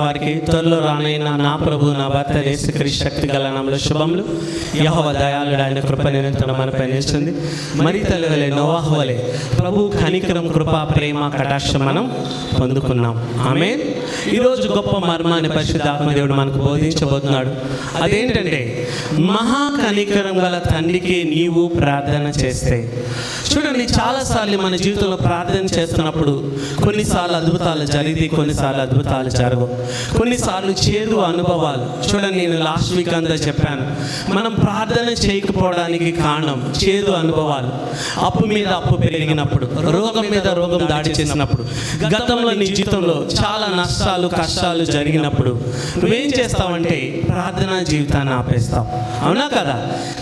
వారికి త్వరలో రానైన నా ప్రభు నా భర్త యేసుక్రీస్తు శక్తి గల నామములో శుభములు. యెహోవా దయాళుడు, ఆయన కృప నిరంతరం మనపై నిలుస్తుంది. మరి తల్లి వలె నోవాహు వలె ప్రభు కనికరం, కృప, ప్రేమ, కటాక్షం మనం పొందుకున్నాం. ఆమేన్. ఈరోజు గొప్ప మర్మాన్ని పరిశుద్ధాత్మ దేవుడు మనకు బోధించబోతున్నాడు. అదేంటంటే, మహా కనికరం గల తండ్రికి నీవు ప్రార్థన చేస్తే. చూడండి, చాలాసార్లు మన జీవితంలో ప్రార్థన చేస్తున్నప్పుడు కొన్నిసార్లు అద్భుతాలు జరిగి, కొన్నిసార్లు అద్భుతాలు జరగవు. కొన్నిసార్లు చేదు అనుభవాలు. చూడండి, నేను లాస్ట్ వీక్ అంతా చెప్పాను, మనం ప్రార్థన చేయకపోవడానికి కారణం చేదు అనుభవాలు. అప్పు మీద అప్పు పెరిగినప్పుడు, రోగం మీద రోగం దాడి చేసినప్పుడు, గతంలో నీ జీవితంలో చాలా నష్టాలు, కష్టాలు జరిగినప్పుడు నువ్వేం చేస్తావంటే ప్రార్థనా జీవితాన్ని ఆపేస్తావు. అవునా కదా?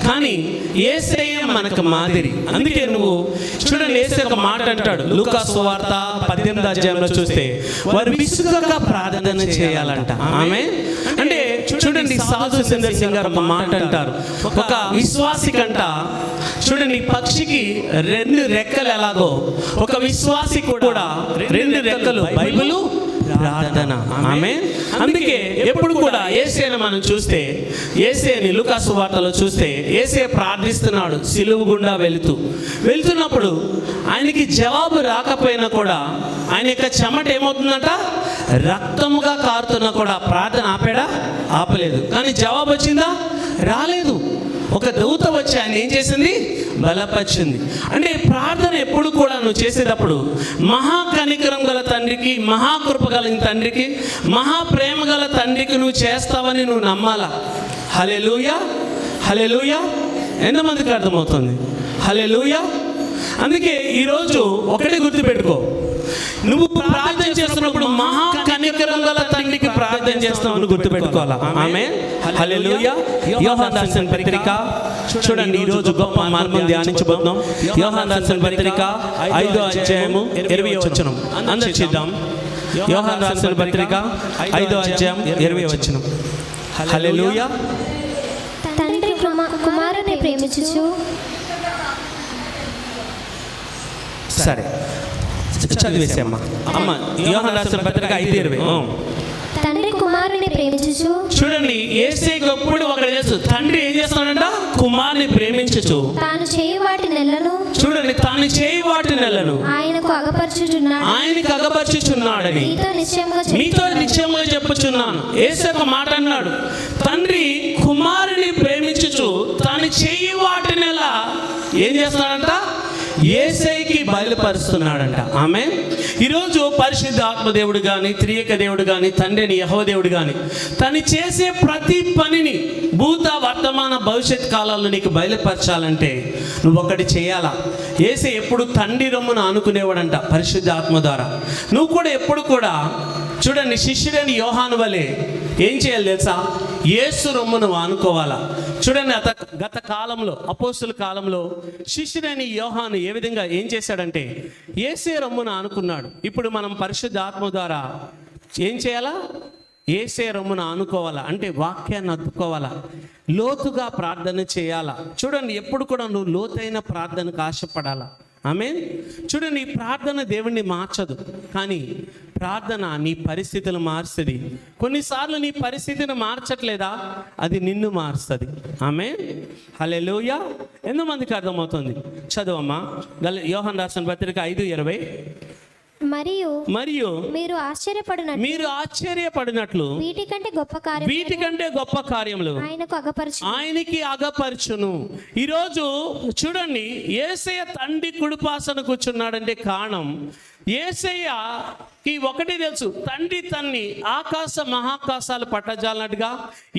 కానీ యేసయ్య మనకు మాదిరి. అందుకే నువ్వు చూడండి, యేసయ్య ఒక మాట అంటాడు, లూకా సువార్త 18వ అధ్యాయంలో చూస్తే, వారు విసుగక ప్రార్థన చేయాలంట. ఆమె అంటే చూడండి, సాధు సుందర్ సింగ్ గారు ఒక మాట అంటారు, ఒక విశ్వాసి కంట చూడండి, పక్షికి 2 రెక్కలు ఎలాగో ఒక విశ్వాసి కూడా 2 రెక్కలు బైబిలు, ప్రార్థన. ఆమేన్. అందుకే ఎప్పుడు కూడా యేసయ్యను మనం చూస్తే, యేసయ్యని లూకా సువార్తలో చూస్తే, యేసయ్య ప్రార్థిస్తున్నాడు సిలువ గుండా వెళ్తున్నప్పుడు ఆయనకి జవాబు రాకపోయినా కూడా ఆయన యొక్క చెమట ఏమవుతుందంట, రక్తముగా కారుతున్నా కూడా ప్రార్థన ఆపలేదు. కానీ జవాబు వచ్చిందా? రాలేదు. ఒక దూత వచ్చి ఆయన ఏం చేసింది? బలపరిచింది. అంటే ప్రార్థన ఎప్పుడు కూడా నువ్వు చేసేటప్పుడు మహా కనికరం గల తండ్రికి, మహాకృప గల తండ్రికి, మహాప్రేమ గల తండ్రికి నువ్వు చేస్తావని నువ్వు నమ్మాలా. హల్లెలూయా, హల్లెలూయా. ఎంతమందికి అర్థమవుతుంది? హల్లెలూయా. అందుకే ఈరోజు ఒకటి గుర్తుపెట్టుకో, నువ్వు ప్రార్థన చేస్తున్నప్పుడు మహా కనికరం గల తండ్రికి ప్రార్థన చేస్తామని గుర్తుపెట్టుకోవాలా. ఆమేన్. హల్లెలూయా. యోహాను రాసిన పత్రిక చూడండి, ఈరోజు గొప్ప మర్మం ధ్యానించబోతున్నాం. యోహాను రాసిన పత్రిక 5వ అధ్యాయము 20వ వచనం అందరూ చూద్దాం. యోహాను రాసిన పత్రిక 5వ అధ్యాయం 20వ వచనం. హల్లెలూయా. తండ్రి కుమారుని ప్రేమించుచు. సరే, చదివేసేమ్మా. అమ్మ, యోహాను రాసిన పత్రిక 5:20. తండ్రి కుమారుని ప్రేమించుచు. చూడండి, యేసయ్యకు ఎప్పుడు ఒకటి తెలుసు, తండ్రి ఏం చేస్తాడంట? కుమారుని ప్రేమించుచు తాను చేయి వాటి నెలను. చూడండి, తాను చేయి వాటి నెలను ఆయనకు అగపరచుచున్నాడని మీతో నిశ్చయముగా చెప్పుచున్నాను. యేసయ్య ఒక మాట అన్నాడు, తండ్రి కుమారుని ప్రేమించుచు తాను చేయి వాటి నెల ఏం చేస్తున్నాడంట? యేసయ్యకి బయలుపరుస్తున్నాడంట. ఆమె ఈరోజు పరిశుద్ధ ఆత్మదేవుడు కానీ, త్రియేక దేవుడు కానీ, తండ్రి అని యెహోవా దేవుడు కానీ తను చేసే ప్రతి పనిని భూత, వర్తమాన, భవిష్యత్ కాలాల్లో నీకు బయలుపరచాలంటే నువ్వు ఒకటి చేయాలా. యేసయ్య ఎప్పుడు తండ్రి రొమ్మును ఆనుకునేవాడంట పరిశుద్ధ ఆత్మ ద్వారా. నువ్వు కూడా ఎప్పుడు కూడా చూడండి, శిష్యుడని యోహాను వలె ఏం చేయాలి తెలుసా? యేసు రొమ్మును ఆనుకోవాలా. చూడండి, గత కాలంలో, అపోస్తుల కాలంలో శిష్యుడని యోహాను ఏ విధంగా ఏం చేశాడంటే యేసే రొమ్మును ఆనుకున్నాడు. ఇప్పుడు మనం పరిశుద్ధ ఆత్మ ద్వారా ఏం చేయాలా? యేసే రొమ్మును ఆనుకోవాలా. అంటే వాక్యాన్ని అద్దుకోవాలా, లోతుగా ప్రార్థన చేయాలా. చూడండి, ఎప్పుడు కూడా నువ్వు లోతైన ప్రార్థనకు ఆశపడాలా. ఆమేన్. చూడండి, ఈ ప్రార్థన దేవుణ్ణి మార్చదు, కానీ ప్రార్థన నీ పరిస్థితులు మారుస్తుంది. కొన్నిసార్లు నీ పరిస్థితిని మార్చట్లేదా, అది నిన్ను మారుస్తుంది. ఆమేన్. హల్లెలూయా. ఎంతమందికి అర్థమవుతుంది? చదవమ్మా. యోహాను రాసిన పత్రిక 5:20. మరియు మీరు ఆశ్చర్యపడినట్లు వీటికంటే గొప్ప కార్యములు ఆయనకి అగపరచును. ఈరోజు చూడండి, యేసయ్య తండ్రి కుడిపాసన కూర్చున్నాడంటే కారణం, యేసయ్యకి ఒకటి తెలుసు, తండ్రి తన్ని ఆకాశ మహాకాశాలు పట్టజాలనట్టుగా,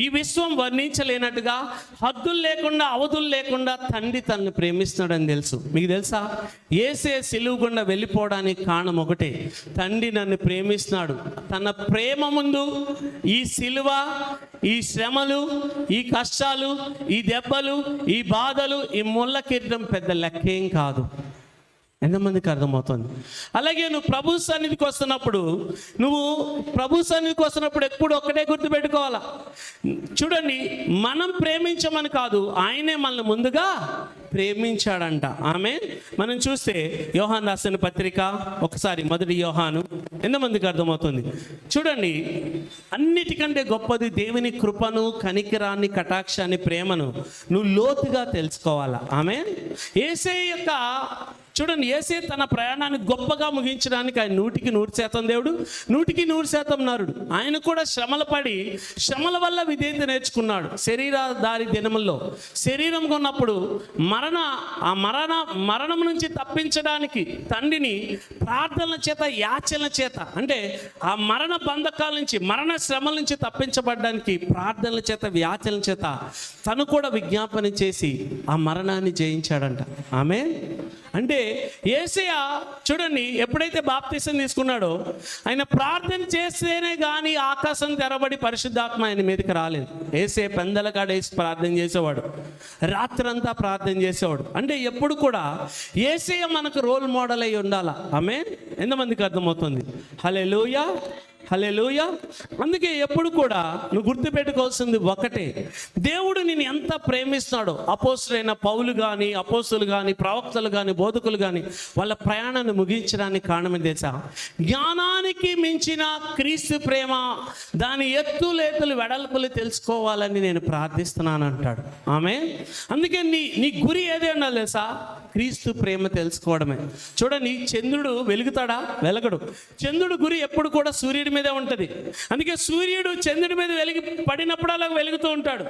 ఈ విశ్వం వర్ణించలేనట్టుగా, హద్దులు లేకుండా, అవధులు లేకుండా తండ్రి తనని ప్రేమిస్తున్నాడని తెలుసు. మీకు తెలుసా? యేసయ్య సిలువ గుండా వెళ్ళిపోవడానికి కారణం ఒకటే, తండ్రి నన్ను ప్రేమిస్తున్నాడు. తన ప్రేమ ముందు ఈ సిలువ, ఈ శ్రమలు, ఈ కష్టాలు, ఈ దెబ్బలు, ఈ బాధలు, ఈ ముళ్ళ కిరీటం పెద్ద లెక్కేం కాదు. ఎంతమందికి అర్థమవుతుంది? అలాగే నువ్వు ప్రభు సన్నిధికి వస్తున్నప్పుడు ఎప్పుడు ఒక్కటే గుర్తుపెట్టుకోవాలా. చూడండి, మనం ప్రేమించమని కాదు, ఆయనే మనల్ని ముందుగా ప్రేమించాడంట. ఆమె మనం చూస్తే యోహాను రాసిన పత్రిక ఒకసారి 1 యోహాను, ఎంతమందికి అర్థమవుతుంది? చూడండి, అన్నిటికంటే గొప్పది దేవుని కృపను, కనికరాన్ని, కటాక్షాన్ని, ప్రేమను నువ్వు లోతుగా తెలుసుకోవాలా. ఆమె చూడండి, యేసే తన ప్రయాణాన్ని గొప్పగా ముగించడానికి ఆయన 100% దేవుడు, 100% నరుడు. ఆయన కూడా శ్రమలు పడి శ్రమల వల్ల విధేయత నేర్చుకున్నాడు. శరీరధారి దినముల్లో శరీరం ఉన్నప్పుడు మరణం నుంచి తప్పించడానికి తండ్రిని ప్రార్థనల చేత, యాచనల చేత, అంటే ఆ మరణ బంధకాల నుంచి, మరణ శ్రమల నుంచి తప్పించబడడానికి ప్రార్థనల చేత, యాచనల చేత తను కూడా విజ్ఞాపన చేసి ఆ మరణాన్ని జయించాడంట. ఆమె అంటే యేసయ్య చూడండి, ఎప్పుడైతే బాప్తిసం తీసుకున్నాడో ఆయన ప్రార్థన చేస్తేనే కానీ ఆకాశం తెరబడి పరిశుద్ధాత్మ ఆయన మీదకి రాలేదు. యేసయ్య పెందల కాడేసి ప్రార్థన చేసేవాడు, రాత్రంతా ప్రార్థన చేసేవాడు. అంటే ఎప్పుడు కూడా యేసయ్య మనకు రోల్ మోడల్ అయి ఉండాలా. ఆమేన్. ఎంతమందికి అర్థమవుతుంది? హల్లెలూయా, హల్లెలూయా. అందుకే ఎప్పుడు కూడా నువ్వు గుర్తుపెట్టుకోవాల్సింది ఒకటే, దేవుడు నిన్ను ఎంత ప్రేమిస్తున్నాడో. అపోస్తులైన పౌలు కానీ, అపోస్తులు కానీ, ప్రవక్తలు కానీ, బోధకులు కానీ వాళ్ళ ప్రయాణాన్ని ముగించడానికి కారణం తెలుసా? జ్ఞానానికి మించిన క్రీస్తు ప్రేమ, దాని ఎత్తులేతులు వెడల్పులు తెలుసుకోవాలని నేను ప్రార్థిస్తున్నాను అంటాడు. ఆమె అందుకే నీ గురి ఏదే ఉండాలి తెలుసా? క్రీస్తు ప్రేమ తెలుసుకోవడమే. చూడండి, చంద్రుడు వెలుగుతాడా? వెలగడు. చంద్రుడు గురి ఎప్పుడు కూడా సూర్యుడి మీదే ఉంటుంది. అందుకే సూర్యుడు చంద్రుడి మీద పడినప్పుడు అలా వెలుగుతూ ఉంటాడు.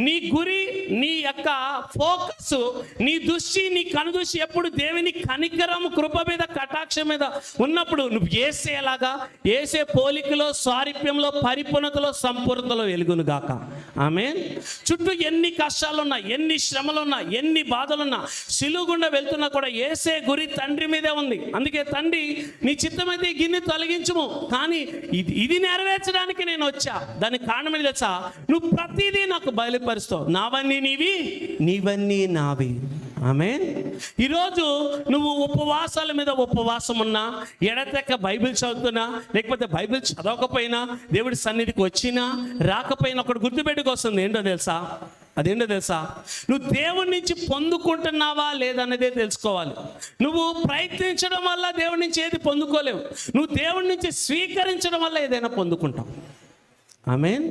నీ గురి, నీ యొక్క ఫోకస్, నీ దృష్టి, నీ కనుదృష్టి ఎప్పుడు దేవుని కనికరం, కృప మీద, కటాక్షం మీద ఉన్నప్పుడు నువ్వు యేసేలాగా, యేసే పోలికలో, స్వారూప్యంలో, పరిపూర్ణతలో, సంపూర్ణతలో వెలుగును గాక. ఆమేన్. చుట్టూ ఎన్ని కష్టాలున్నా, ఎన్ని శ్రమలున్నా, ఎన్ని బాధలున్నా, సిలుగుండా వెళ్తున్నా కూడా యేసే గురి తండ్రి మీదే ఉంది. అందుకే తండ్రి, నీ చిత్తమైతే గిన్నె తొలగించుము, కానీ ఇది నెరవేర్చడానికి నేను వచ్చా. దానికి కారణం ఏంటి తెలుసా? నువ్వు ప్రతిదీ నాకు బయలుపరుస్తావు. నావన్నీ నీవి, నీవన్నీ నావి. ఆమేన్. ఈరోజు నువ్వు ఉపవాసాల మీద ఉపవాసం ఉన్నా, ఎడతెక్క బైబిల్ చదువుతున్నా, లేకపోతే బైబిల్ చదవకపోయినా, దేవుడి సన్నిధికి వచ్చినా రాకపోయినా, ఒకటి గుర్తుపెట్టుకొస్తుంది. ఏంటో తెలుసా? అదేంటో తెలుసా? నువ్వు దేవుడి నుంచి పొందుకుంటున్నావా లేదన్నదే తెలుసుకోవాలి. నువ్వు ప్రయత్నించడం వల్ల దేవుడి నుంచి ఏది పొందుకోలేవు. నువ్వు దేవుడి నుంచి స్వీకరించడం వల్ల ఏదైనా పొందుకుంటావు. ఆమేన్.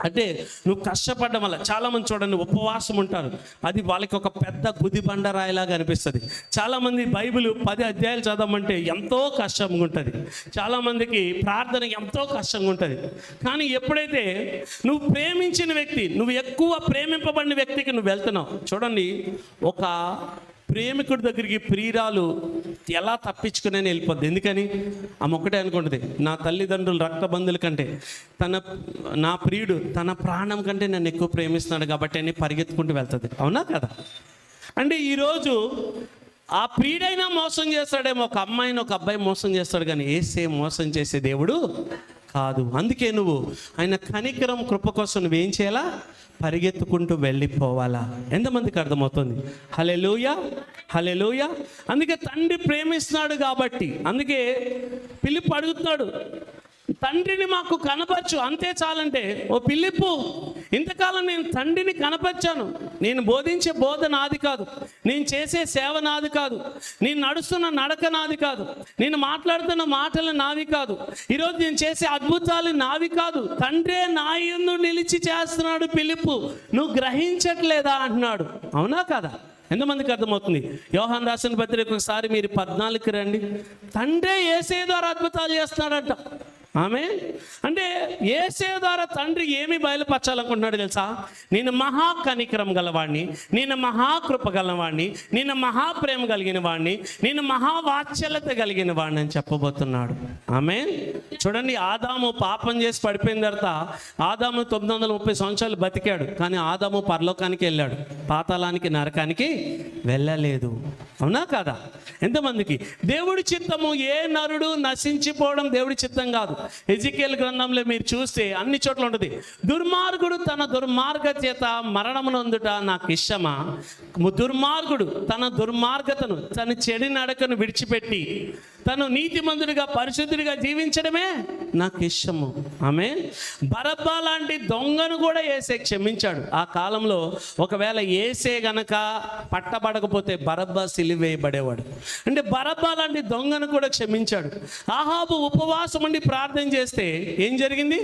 అంటే నువ్వు కష్టపడడం వల్ల, చాలామంది చూడండి ఉపవాసం ఉంటారు, అది వాళ్ళకి ఒక పెద్ద గుది బండరాయిలాగా అనిపిస్తుంది. చాలామంది బైబిల్ 10 అధ్యాయాలు చదవమంటే ఎంతో కష్టంగా ఉంటుంది. చాలామందికి ప్రార్థన ఎంతో కష్టంగా ఉంటుంది. కానీ ఎప్పుడైతే నువ్వు ప్రేమించిన వ్యక్తి, నువ్వు ఎక్కువ ప్రేమింపబడిన వ్యక్తికి నువ్వు వెళ్తున్నావు. చూడండి, ఒక ప్రేమికుడి దగ్గరికి ప్రియురాలు ఎలా తప్పించుకునే వెళ్ళిపోద్ది. ఎందుకని? ఆమె ఒక్కటే అనుకుంటుంది, నా తల్లిదండ్రులు, రక్త బంధువుల కంటే నా ప్రియుడు తన ప్రాణం కంటే నన్ను ఎక్కువ ప్రేమిస్తున్నాడు కాబట్టి అని పరిగెత్తుకుంటూ వెళ్తుంది. అవునా కదా? అంటే ఈరోజు ఆ ప్రియుడైనా మోసం చేస్తాడేమో, ఒక అమ్మాయిని ఒక అబ్బాయి మోసం చేస్తాడు, కానీ యేసే మోసం చేసే దేవుడు కాదు. అందుకే నువ్వు ఆయన కనికరం, కృప కోసం నువ్వేం చేయాలా? పరిగెత్తుకుంటూ వెళ్ళిపోవాలా. ఎంతమందికి అర్థమవుతుంది? హల్లెలూయా, హల్లెలూయా. అందుకే తండ్రి ప్రేమిస్తున్నాడు కాబట్టి, అందుకే ఫిలిప్పు అడుగుతున్నాడు, తండ్రిని మాకు కనపరచు, అంతే చాలంటే, ఓ ఫిలిప్పు, ఇంతకాలం నేను తండ్రిని కనపరిచాను. నేను బోధించే బోధ నాది కాదు, నేను చేసే సేవ నాది కాదు, నేను నడుస్తున్న నడక నాది కాదు, నేను మాట్లాడుతున్న మాటలు నావి కాదు, ఈరోజు నేను చేసే అద్భుతాలు నావి కాదు, తండ్రే నా యందు నిలిచి చేస్తున్నాడు. ఫిలిప్పు, నువ్వు గ్రహించట్లేదా అంటున్నాడు. అవునా కదా? ఎంతమందికి అర్థమవుతుంది? యోహాను రాసిన పత్రిక ఒకసారి మీరు 14కి రండి. తండ్రే యేసే ద్వారా అద్భుతాలు చేస్తున్నాడంట. ఆమె అంటే యేసే ద్వారా తండ్రి ఏమి బయలుపరచాలనుకుంటున్నాడు తెలుసా? నేను మహా కనికరం గలవాడిని, నేను మహాకృప గలవాడిని, నేను మహాప్రేమ కలిగిన వాడిని, నేను మహావాత్సల్యత కలిగిన వాడిని అని చెప్పబోతున్నాడు. ఆమె చూడండి, ఆదాము పాపం చేసి పడిపోయిన తర్వాత ఆదాము 930 సంవత్సరాలు బతికాడు, కానీ ఆదాము పరలోకానికి వెళ్ళాడు, పాతాళానికి, నరకానికి వెళ్ళలేదు. అవునా కదా? ఎంతమందికి? దేవుడి చిత్తము ఏ నరుడు నశించిపోవడం దేవుడి చిత్తం కాదు. హెజికేల్ గ్రంథంలో మీరు చూస్తే అన్ని చోట్ల ఉంటుంది. దుర్మార్గుడు తన దుర్మార్గ చేత మరణమునందుట నాకు ఇష్టమా? దుర్మార్గుడు తన దుర్మార్గతను, తన చెడు నడకను విడిచిపెట్టి తను నీతిమంతుడిగా పరిశుద్ధుడిగా జీవించడమే నాకు ఇష్టము. ఆమె బరబ్బా లాంటి దొంగను కూడా యేసే క్షమించాడు. ఆ కాలంలో ఒకవేళ యేసే గనక పట్టబడకపోతే బరబ్బా సిలువేయబడేవాడు. అంటే బరబ్బా లాంటి దొంగను కూడా క్షమించాడు. ఆహాబు ఉపవాసం ఉండి ప్రార్థన చేస్తే ఏం జరిగింది?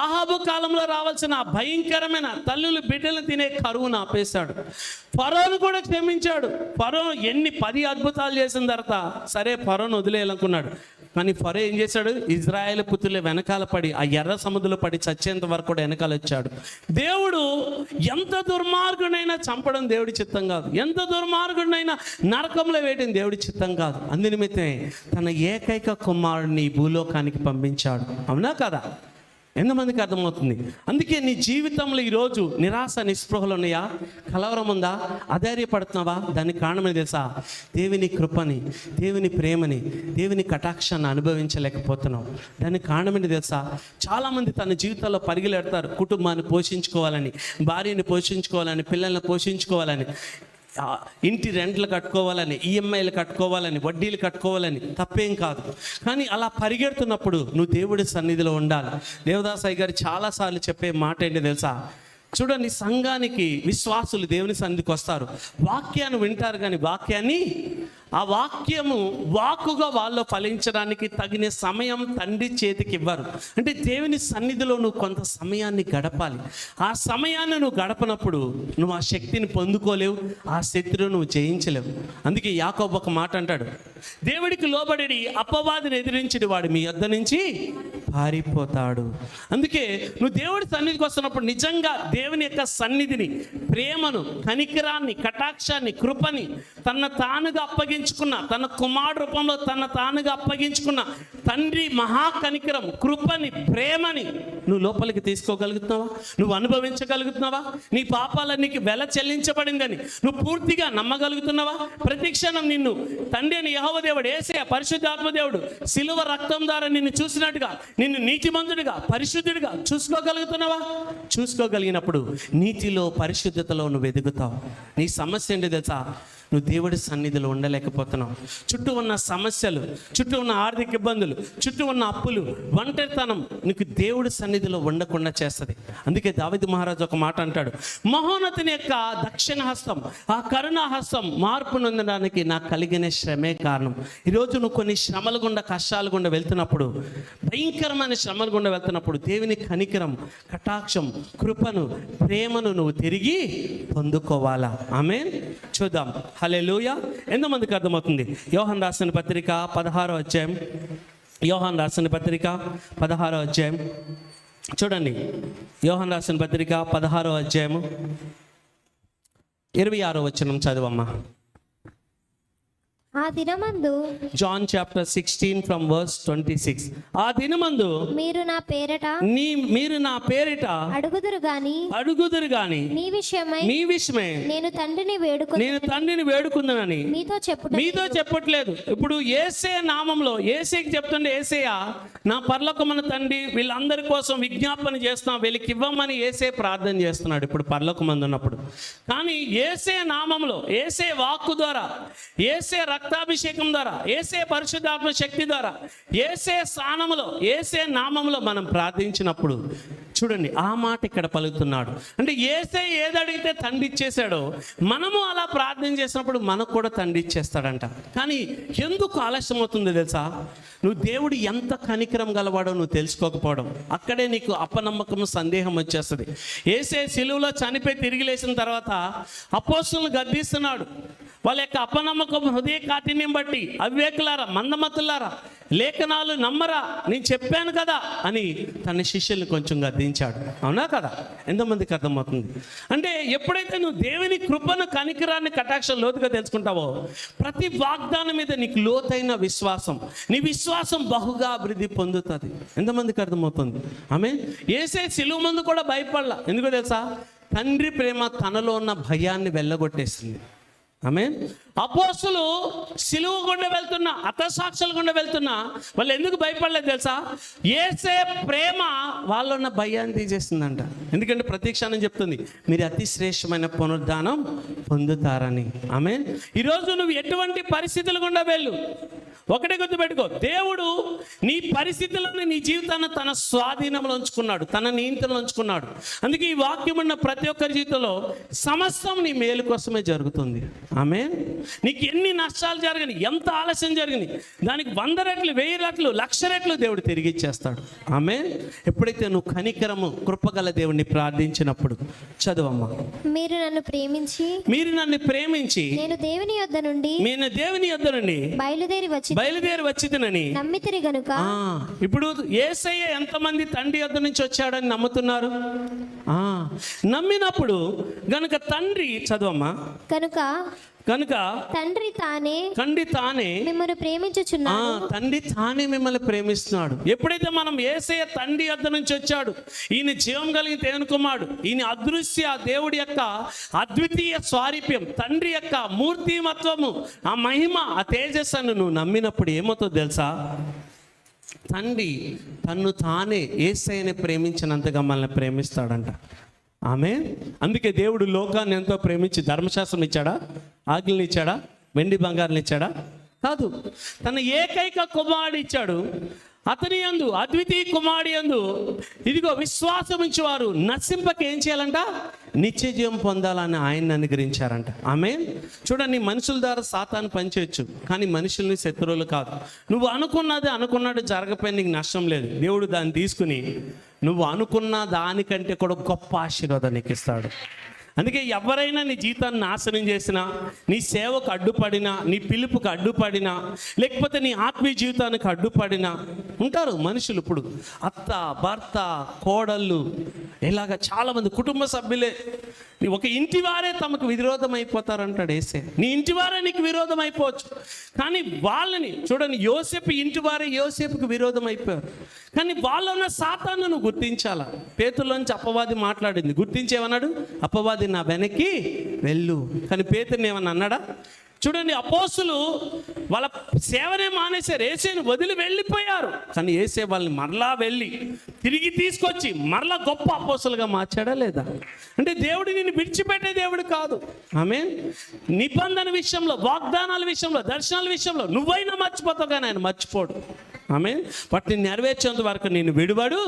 ఆహాబు కాలంలో రావాల్సిన భయంకరమైన తల్లులు బిడ్డలు తినే కరువును ఆపేశాడు. ఫరోను కూడా క్షమించాడు. ఫరో 10 అద్భుతాలు చేసిన తర్వాత సరే ఫరోను వదిలేయాలనుకున్నాడు. కానీ ఫరో ఏం చేశాడు? ఇజ్రాయేల్ పుత్రుల వెనకాల పడి ఆ ఎర్ర సముద్రంలో పడి చచ్చేంత వరకు కూడా వెనకాల వచ్చాడు. దేవుడు ఎంత దుర్మార్గుడైనా చంపడం దేవుడి చిత్తం కాదు. ఎంత దుర్మార్గుడైనా నరకంలో వేయడం దేవుడి చిత్తం కాదు. అందునిమిత్తమే తన ఏకైక కుమారుడిని ఈ భూలోకానికి పంపించాడు. అవునా కదా? ఎంతమందికి అర్థమవుతుంది? అందుకే నీ జీవితంలో ఈరోజు నిరాశ నిస్పృహలు ఉన్నాయా? కలవరం ఉందా? అధైర్యపడుతున్నావా? దానికి కారణమే తెలుసా? దేవుని కృపని, దేవుని ప్రేమని, దేవుని కటాక్షాన్ని అనుభవించలేకపోతున్నావు. దానికి కారణమేంటి తెలుసా? చాలామంది తన జీవితంలో పరిగెడతారు కుటుంబాన్ని పోషించుకోవాలని, భార్యని పోషించుకోవాలని, పిల్లల్ని పోషించుకోవాలని, ఇంటి రెంట్లు కట్టుకోవాలని, ఈఎంఐలు కట్టుకోవాలని, వడ్డీలు కట్టుకోవాలని. తప్పేం కాదు. కానీ అలా పరిగెడుతున్నప్పుడు నువ్వు దేవుడి సన్నిధిలో ఉండాలి. దేవదాసయ్య గారు చాలాసార్లు చెప్పే మాట ఏంటి తెలుసా? చూడండి, సంఘానికి విశ్వాసులు దేవుని సన్నిధికి వస్తారు, వాక్యాన్ని వింటారు, కానీ ఆ వాక్యము వాక్కుగా వాళ్ళు ఫలించడానికి తగిన సమయం తండ్రి చేతికి ఇవ్వరు. అంటే దేవుని సన్నిధిలో నువ్వు కొంత సమయాన్ని గడపాలి. ఆ సమయాన్ని నువ్వు గడపనప్పుడు నువ్వు ఆ శక్తిని పొందుకోలేవు, ఆ శక్తిని నువ్వు జయించలేవు. అందుకే యాకోబు ఒక మాట అంటాడు, దేవుడికి లోబడి అపవాదిని ఎదిరించిన వాడు మీ యొద్ద నుంచి పారిపోతాడు. అందుకే నువ్వు దేవుడి సన్నిధికి వస్తున్నప్పుడు నిజంగా దేవుని యొక్క సన్నిధిని, ప్రేమను, కనికరాన్ని, కటాక్షాన్ని, కృపని తన తానుగా అప్పగించుకున్న, తన కుమారుడు రూపంలో తన తానుగా అప్పగించుకున్న తండ్రి మహాకనికరం, కృపని, ప్రేమని నువ్వు లోపలికి తీసుకోగలుగుతున్నావా? నువ్వు అనుభవించగలుగుతున్నావా? నీ పాపాలన్నీ వెల చెల్లించబడిందని నువ్వు పూర్తిగా నమ్మగలుగుతున్నావా? ప్రతి క్షణం నిన్ను తండ్రి అని యెహోవా దేవుడు, యేసయ్య పరిశుద్ధాత్మ దేవుడు సిలువ రక్తం ద్వారా నిన్ను చూసినట్టుగా నిన్ను నీతిమంతుడిగా, పరిశుద్ధుడిగా చూసుకోగలుగుతున్నావా? చూసుకోగలిగినప్పుడు నీతిలో, పరిశుద్ధతలో నువ్వు ఎదుగుతావు. నీ సమస్య ఏంటి తెలుసా? నువ్వు దేవుడి సన్నిధిలో ఉండలేకపోతున్నావు. చుట్టూ ఉన్న సమస్యలు, చుట్టూ ఉన్న ఆర్థిక ఇబ్బందులు, చుట్టూ ఉన్న అప్పులు, ఒంటరితనం నీకు దేవుడి సన్నిధిలో ఉండకుండా చేస్తుంది. అందుకే దావీదు మహారాజు ఒక మాట అంటాడు, మహోన్నతుని యొక్క దక్షిణ హస్తం, ఆ కరుణా హస్తం మార్పు నొందడానికి నాకు కలిగిన శ్రమే కారణం. ఈరోజు నువ్వు కొన్ని శ్రమల గుండా, కష్టాల గుండా వెళ్తున్నప్పుడు, భయంకరమైన శ్రమల గుండా వెళ్తున్నప్పుడు దేవుని కనికరం, కటాక్షం, కృపను, ప్రేమను నువ్వు తిరిగి పొందుకోవాలా. ఆమేన్. చూద్దాం. హల్లెలూయా. ఎంతమందికి అర్థమవుతుంది? యోహాను రాసిన పత్రిక 16వ అధ్యాయం, యోహాను రాసిన పత్రిక 16వ అధ్యాయం చూడండి. యోహాను రాసిన పత్రిక 16వ అధ్యాయము 26వ వచనం చదువమ్మా. ఆ దినమందు, జాన్ చాప్టర్ 16 ఫ్రమ్ వర్స్ 26. ఆ దినమందు మీరు నా పేరిట అడుగుదురు గాని నీ విషయమై నేను తండ్రిని వేడుకుందనని మీతో చెప్పట్లేదు. ఇప్పుడు యేసయ్య నామంలో యేసయ్యకి చెప్తుండే, యేసయ్య నా పరలోకమున్న తండ్రి వీళ్ళందరి కోసం విజ్ఞాపన చేస్తున్నాం, వీళ్ళకి ఇవ్వమని యేసయ్య ప్రార్థన చేస్తున్నాడు ఇప్పుడు పరలోకమందు ఉన్నప్పుడు. కానీ యేసయ్య నామంలో, యేసయ్య వాక్కు ద్వారా, యేసయ్య రక్తాభిషేకం ద్వారా, యేసే పరిశుద్ధాత్మ శక్తి ద్వారా, యేసే స్థానంలో, యేసే నామంలో మనం ప్రార్థించినప్పుడు చూడండి ఆ మాట ఇక్కడ పలుకుతున్నాడు. అంటే యేసే ఏది అడిగితే తండ్రి ఇచ్చేసాడో, మనము అలా ప్రార్థన చేసినప్పుడు మనకు కూడా తండ్రి ఇచ్చేస్తాడంట. కానీ ఎందుకు ఆలస్యం అవుతుందో తెలుసా? నువ్వు దేవుడు ఎంత కనికరం గలవాడో నువ్వు తెలుసుకోకపోవడం. అక్కడే నీకు అపనమ్మకం, సందేహం వచ్చేస్తుంది. యేసే సిలువలో చనిపోయి తిరిగి లేచిన తర్వాత అపోస్తులను గద్దిస్తున్నాడు. వాళ్ళ యొక్క అపనమ్మకం, హృదయ కాఠిన్యం బట్టి, అవివేకులారా, మందమతులారా, లేఖనాలు నమ్మరా, నేను చెప్పాను కదా అని తన శిష్యుల్ని కొంచెం గద్దించాడు. అవునా కదా? ఎంతమందికి అర్థమవుతుంది? అంటే ఎప్పుడైతే నువ్వు దేవుని కృపను, కనికరాన్ని, కటాక్షం లోతుగా తెలుసుకుంటావో, ప్రతి వాగ్దానం మీద నీకు లోతైన విశ్వాసం, నీ విశ్వాసం బహుగా అభివృద్ధి పొందుతుంది. ఎంతమందికి అర్థమవుతుంది? ఆమె యేసే సిలువ ముందు కూడా భయపడలా. ఎందుకో తెలుసా? తండ్రి ప్రేమ తనలో ఉన్న భయాన్ని వెళ్ళగొట్టేసింది. ఆమేన్. అపోస్తులు సిలువ గుండా వెళ్తున్నా, హతసాక్షుల గుండా వెళ్తున్నా వాళ్ళు ఎందుకు భయపడలేదు తెలుసా? యేసే ప్రేమ వాళ్ళలో ఉన్న భయాన్ని తీసేసిందంట. ఎందుకంటే ప్రతి క్షణం చెప్తుంది, మీరు అతి శ్రేష్టమైన పునరుద్ధానం పొందుతారని. ఆమేన్. ఈరోజు నువ్వు ఎటువంటి పరిస్థితులు గుండా వెళ్ళు, ఒకటే గుర్తుపెట్టుకో, దేవుడు నీ పరిస్థితులను, నీ జీవితాన్ని తన స్వాధీనంలో ఉంచుకున్నాడు, తన నియంత్రణలో ఉంచుకున్నాడు. అందుకే ఈ వాక్యం ఉన్న ప్రతి ఒక్కరి జీవితంలో సమస్తం నీ మేలు కోసమే జరుగుతుంది. ఆమేన్. నీకు ఎన్ని నష్టాలు జరగని, ఎంత ఆలస్యం జరిగింది, దానికి 100 రెట్లు, 1000 రెట్లు, 1,00,000 రెట్లు దేవుడు తిరిగి ఇచ్చేస్తాడు. ఆమేన్. ఎప్పుడైతే నువ్వు కనికరము, కృపగల దేవుడిని ప్రార్థించినప్పుడు, చదువమ్మా. మీరు నన్ను ప్రేమించి నేను దేవుని యొద్ద నుండి బయలుదేరి వచ్చినని నమ్మితిరి గనుక. ఇప్పుడు యేసయ్య ఎంతమంది తండ్రి యొద్ద నుంచి వచ్చాడని నమ్ముతున్నారు? నమ్మినప్పుడు గనుక తండ్రి, చదవమ్మా, కనుక తండ్రి తానే మిమ్మల్ని ప్రేమించుచున్నాడు. తండ్రి తానే మిమ్మల్ని ప్రేమిస్తున్నాడు. ఎప్పుడైతే మనం యేసయ్య తండ్రి యొద్ద నుంచి వచ్చాడు, ఈయన జీవం కలిగిన దేవుని కుమారుడు, ఈయన అదృశ్య దేవుడి యొక్క అద్వితీయ స్వారూప్యం, తండ్రి యొక్క మూర్తిమత్వము, ఆ మహిమ, ఆ తేజస్సును నువ్వు నమ్మినప్పుడు ఏమవుతుందో తెలుసా? తండ్రి తన్ను తానే యేసయ్యని ప్రేమించినంతగా మనల్ని ప్రేమిస్తాడంట. ఆమేన్. అందుకే దేవుడు లోకాన్ని ఎంతో ప్రేమించి ధర్మశాస్త్రం ఇచ్చాడా? ఆజ్ఞలు ఇచ్చాడా? వెండి బంగారం ఇచ్చాడా? కాదు. తన ఏకైక కుమారుడు ఇచ్చాడు. అతని యందు, అద్వితీయ కుమారుడు యందు, ఇదిగో విశ్వాసం ఇచ్చేవారు నశింపక ఏం చేయాలంట? నిత్య జీవం పొందాలని ఆయన్ని అనుగ్రహించారంట. ఆమేన్. చూడండి, మనుషుల ద్వారా సాతాను పనిచేయచ్చు, కానీ మనుషుల్ని శత్రువులు కాదు. నువ్వు అనుకున్నట్టు జరగపోయిన నీకు నష్టం లేదు. దేవుడు దాన్ని తీసుకుని నువ్వు అనుకున్న దానికంటే కూడా గొప్ప ఆశీర్వాదం నీకు ఇస్తాడు. అందుకే ఎవరైనా నీ జీవితాన్ని నాశనం చేసినా, నీ సేవకు అడ్డుపడినా, నీ పిలుపుకు అడ్డుపడినా, లేకపోతే నీ ఆత్మీయ జీవితానికి అడ్డుపడినా ఉంటారు మనుషులు. ఇప్పుడు అత్త, భర్త, కోడళ్ళు, ఇలాగ చాలామంది కుటుంబ సభ్యులే, ఒక ఇంటి వారే తమకు విరోధం అయిపోతారంటాడు యేసే. నీ ఇంటి వారే నీకు విరోధం అయిపోవచ్చు, కానీ వాళ్ళని చూడండి, యోసేపు ఇంటి వారే యోసేపుకు విరోధం అయిపోయారు, కానీ వాళ్ళలో ఉన్న సాతాను నువ్వు గుర్తించాలా. పేతురులోంచి అపవాది మాట్లాడింది, గుర్తించేమన్నాడు? అపవాది నా వెనక్కి వెళ్ళు. కానీ పేతురుని ఏమన్నా అన్నాడా? చూడండి, అపోస్తులు వాళ్ళ సేవనే మానేశారు, యేసేని వదిలి వెళ్ళిపోయారు, కానీ యేసే వాళ్ళని మరలా వెళ్ళి తిరిగి తీసుకొచ్చి మరలా గొప్ప అపోస్తులుగా మార్చాడా లేదా? అంటే దేవుడు నిన్ను విడిచిపెట్టే దేవుడు కాదు. ఆమేన్. నిబంధన విషయంలో, వాగ్దానాల విషయంలో, దర్శనాల విషయంలో నువ్వైనా మర్చిపోతావు, కానీ ఆయన మర్చిపోడు. ఆమేన్. వాటిని నెరవేర్చేంత వరకు నిన్ను విడువాడు,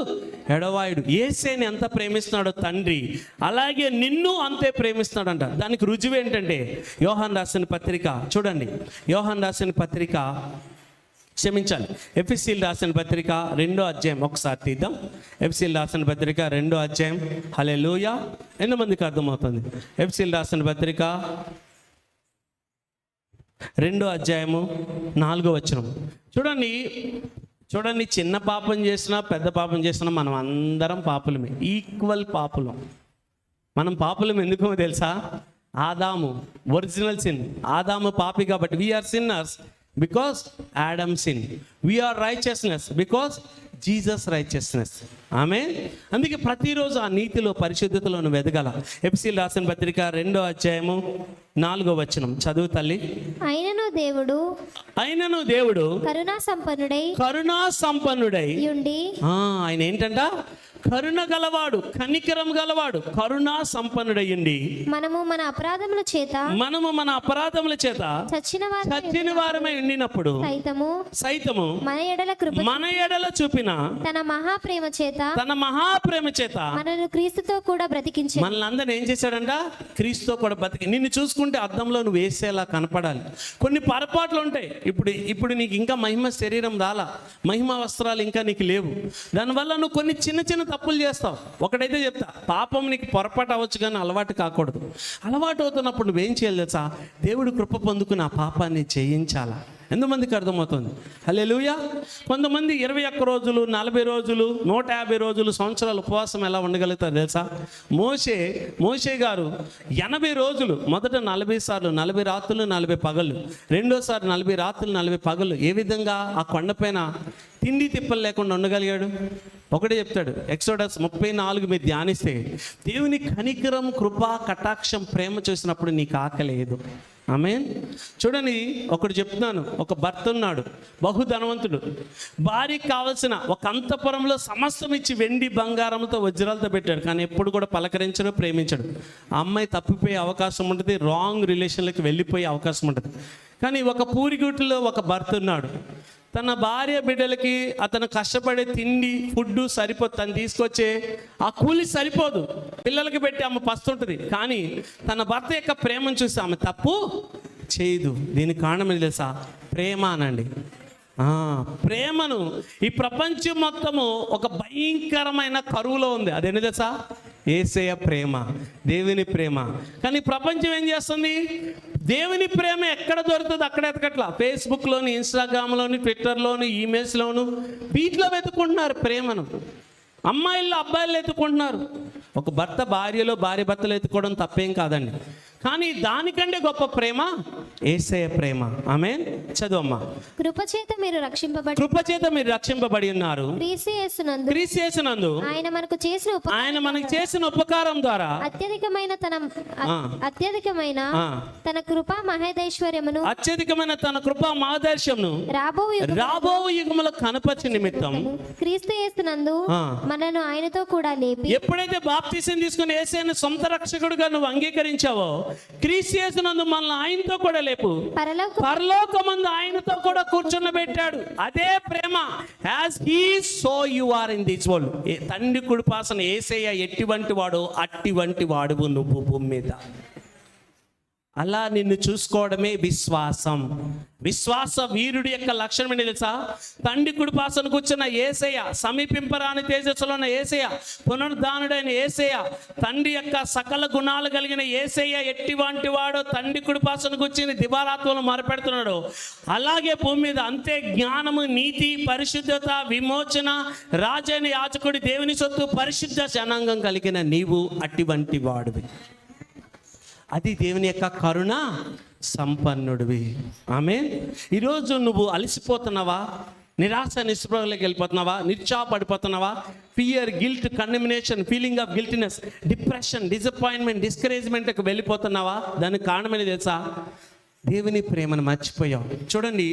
ఎడవాయుడు. యేసేని ఎంత ప్రేమిస్తున్నాడో తండ్రి, అలాగే నిన్ను అంతే ప్రేమిస్తున్నాడంట. దానికి రుజువు ఏంటంటే యోహాను రాసిన పత్రిక చూడండి. యోహాను రాసిన పత్రిక, క్షమించాలి, ఎఫెసీయులకు రాసిన పత్రిక 2వ అధ్యాయం ఒకసారి తీద్దాం. ఎఫెసీయులకు రాసిన పత్రిక 2వ అధ్యాయం. హల్లెలూయా. ఎంతమందికి అర్థమవుతుంది? ఎఫెసీయులకు రాసిన పత్రిక 2వ అధ్యాయము 4వ వచనం. చూడండి, చిన్న పాపం చేసినా పెద్ద పాపం చేసినా మనం అందరం పాపులమే, ఈక్వల్ పాపులం. మనం పాపులం ఎందుకో తెలుసా? ఆదాము ఒరిజినల్ సిన్, ఆదాము పాపి కాబట్టి we are sinners because Adam sin. We are righteousness because Jesus righteousness. Amen. అందుకే ప్రతిరోజు ఆ నీతిలో, పరిశుద్ధతలో నువ్వు ఎదగల. ఎఫెసీయులకు రాసిన పత్రిక 2వ అధ్యాయము 4వ వచనం చదువు తల్లి. అయినను దేవుడు కరుణా సంపన్నుడై ఉండి, ఆయన ఏంటంట? కరుణ గలవాడు, కనికరం గలవాడు, కరుణా సంపన్నుడయ్యండి. మనము మన అపరాధముల చేత చచ్చిన వారమై ఉండినప్పుడు సైతము మన ఎడల చూపిన తన మహాప్రేమ చేత మనల్ని క్రీస్తుతో కూడా బ్రతికించి, మనల్ని అందరిని ఏం చేశాడంట? క్రీస్తుతో కూడా బ్రతికి. నిన్ను చూసుకుంటే అద్దంలో నువ్వు వేసేలా కనపడాలి. కొన్ని పొరపాట్లు ఉంటాయి. ఇప్పుడు నీకు ఇంకా మహిమ శరీరం రాలా, మహిమ వస్త్రాలు ఇంకా నీకు లేవు. దానివల్ల నువ్వు కొన్ని చిన్న తప్పులు చేస్తావు. ఒకటైతే చెప్తా, పాపం నీకు పొరపాటు అవ్వచ్చు, కానీ అలవాటు కాకూడదు. అలవాటు అవుతున్నప్పుడు నువ్వేం చేయాలి తెలుసా? దేవుడు కృప పొందుకుని ఆ పాపాన్ని చేయించాలా. ఎంతమందికి అర్థమవుతుంది? హల్లెలూయా. కొంతమంది 21 రోజులు, 40 రోజులు, 150 రోజులు, సంవత్సరాలు ఉపవాసం ఎలా ఉండగలుగుతారు తెలుసా? మోషే గారు 80 రోజులు, మొదట 40 సార్లు 40 రాత్రులు 40 పగళ్ళు, రెండోసారి 40 రాత్రులు 40 పగళ్ళు ఏ విధంగా ఆ కొండపైన తిండి తిప్పలు లేకుండా ఉండగలిగాడు? ఒకటే చెప్తాడు, ఎక్సోడస్ 34 మీరు ధ్యానిస్తే, దేవుని కనికరం, కృప, కటాక్షం, ప్రేమ చూసినప్పుడు నీకు ఆకలేదు. ఆమేన్. చూడండి, ఒకటి చెప్తున్నాను. ఒక భర్త ఉన్నాడు, బహుధనవంతుడు. భార్యకి కావలసిన ఒక అంతఃపురంలో సమస్తం ఇచ్చి వెండి బంగారంతో వజ్రాలతో పెట్టాడు, కానీ ఎప్పుడు కూడా పలకరించడు, ప్రేమించడు. ఆ అమ్మాయి తప్పిపోయే అవకాశం ఉంటుంది, రాంగ్ రిలేషన్లోకి వెళ్ళిపోయే అవకాశం ఉంటుంది. కానీ ఒక పూరిగుట్టులో ఒక భర్త ఉన్నాడు. తన భార్య బిడ్డలకి అతను కష్టపడే తిండి ఫుడ్ సరిపోదు, తను తీసుకొచ్చే ఆ కూలి సరిపోదు, పిల్లలకి పెట్టి ఆమె పస్తుంటుంది. కానీ తన భర్త యొక్క ప్రేమను చూసి ఆమె తప్పు చేయదు. దీనికి కారణం ఏంటి తెలుసా? ప్రేమ అనండి. ప్రేమను ఈ ప్రపంచం మొత్తము ఒక భయంకరమైన కరువులో ఉంది. అదేంటి తెలుసా? యేసయ్య ప్రేమ, దేవుని ప్రేమ. కానీ ప్రపంచం ఏం చేస్తుంది? దేవుని ప్రేమ ఎక్కడ దొరుకుతుంది అక్కడ ఎతకట్లా. ఫేస్బుక్లోని, ఇన్స్టాగ్రామ్లోని, ట్విట్టర్లోని, ఈమెయిల్స్లోను వీటిలో వెతుకుంటున్నారు ప్రేమను. అమ్మాయిల్లో అబ్బాయిలు ఎత్తుకుంటున్నారు. ఒక భర్త భార్యలో, భార్య భర్తలు ఎత్తుకోవడం తప్పేం కాదండి. కానీ దానికంటే గొప్ప ప్రేమ యేసయ్య ప్రేమ. ఆమేన్. చదువమ్మా. కృపచేత మీరు రక్షింపబడి ఉన్నారు క్రీస్తు యేసునందు ఆయన మనకు చేసిన ఉపకారం ద్వారా అత్యధికమైన తన కృపా మహదైశ్వర్యమును రాబో యుగములో కనపరచు నిమిత్తం క్రీస్తు యేసునందు మనను ఆయనతో కూడా లేపి. ఎప్పుడైతే బాప్తిసం తీసుకుని యేసయ్యను సొంత రక్షకుడిగా నువ్వు అంగీకరించావో, క్రీస్తు యేసునందు మనల్ని ఆయనతో కూడా లేపు, పరలోకమందు ఆయనతో కూడా కూర్చొనబెట్టాడు. అదే ప్రేమ. As he so you are in this world. తండ్రి కుడిపాసన యేసయ్య ఎట్టివంటి వాడు అట్టివంటి వాడువు నువ్వు భూమి మీద. అలా నిన్ను చూసుకోవడమే విశ్వాసం. విశ్వాస వీరుడి యొక్క లక్షణం ఏంటి తెలుసా? తండ్రి కుడిపాసన కూర్చున్న యేసయ్య, సమీపింపరాని తేజస్సులో ఉన్న యేసయ్య, పునరుద్ధానుడైన యేసయ్య, తండ్రి యొక్క సకల గుణాలు కలిగిన యేసయ్య ఎట్టివంటి వాడు తండ్రి కుడిపాసన కూర్చుని దివారాత్మలు మొరపెడుతున్నాడు. అలాగే భూమి మీద అంతే జ్ఞానము, నీతి, పరిశుద్ధత, విమోచన, రాజైన యాజకుడి, దేవుని సొత్తు, పరిశుద్ధ జనాంగం కలిగిన నీవు అట్టివంటి వాడివి. అది దేవుని యొక్క కరుణ సంపన్నుడివి. ఆమేన్. ఈరోజు నువ్వు అలసిపోతున్నావా? నిరాశ నిస్పృహలోకి వెళ్ళిపోతున్నావా? నిరుత్సాహపడిపోతున్నావా? Fear, guilt, condemnation, feeling of guiltiness, depression, disappointment, డిస్కరేజ్మెంట్కి వెళ్ళిపోతున్నావా? దానికి కారణమేది తెలుసా? దేవుని ప్రేమను మర్చిపోయావు. చూడండి,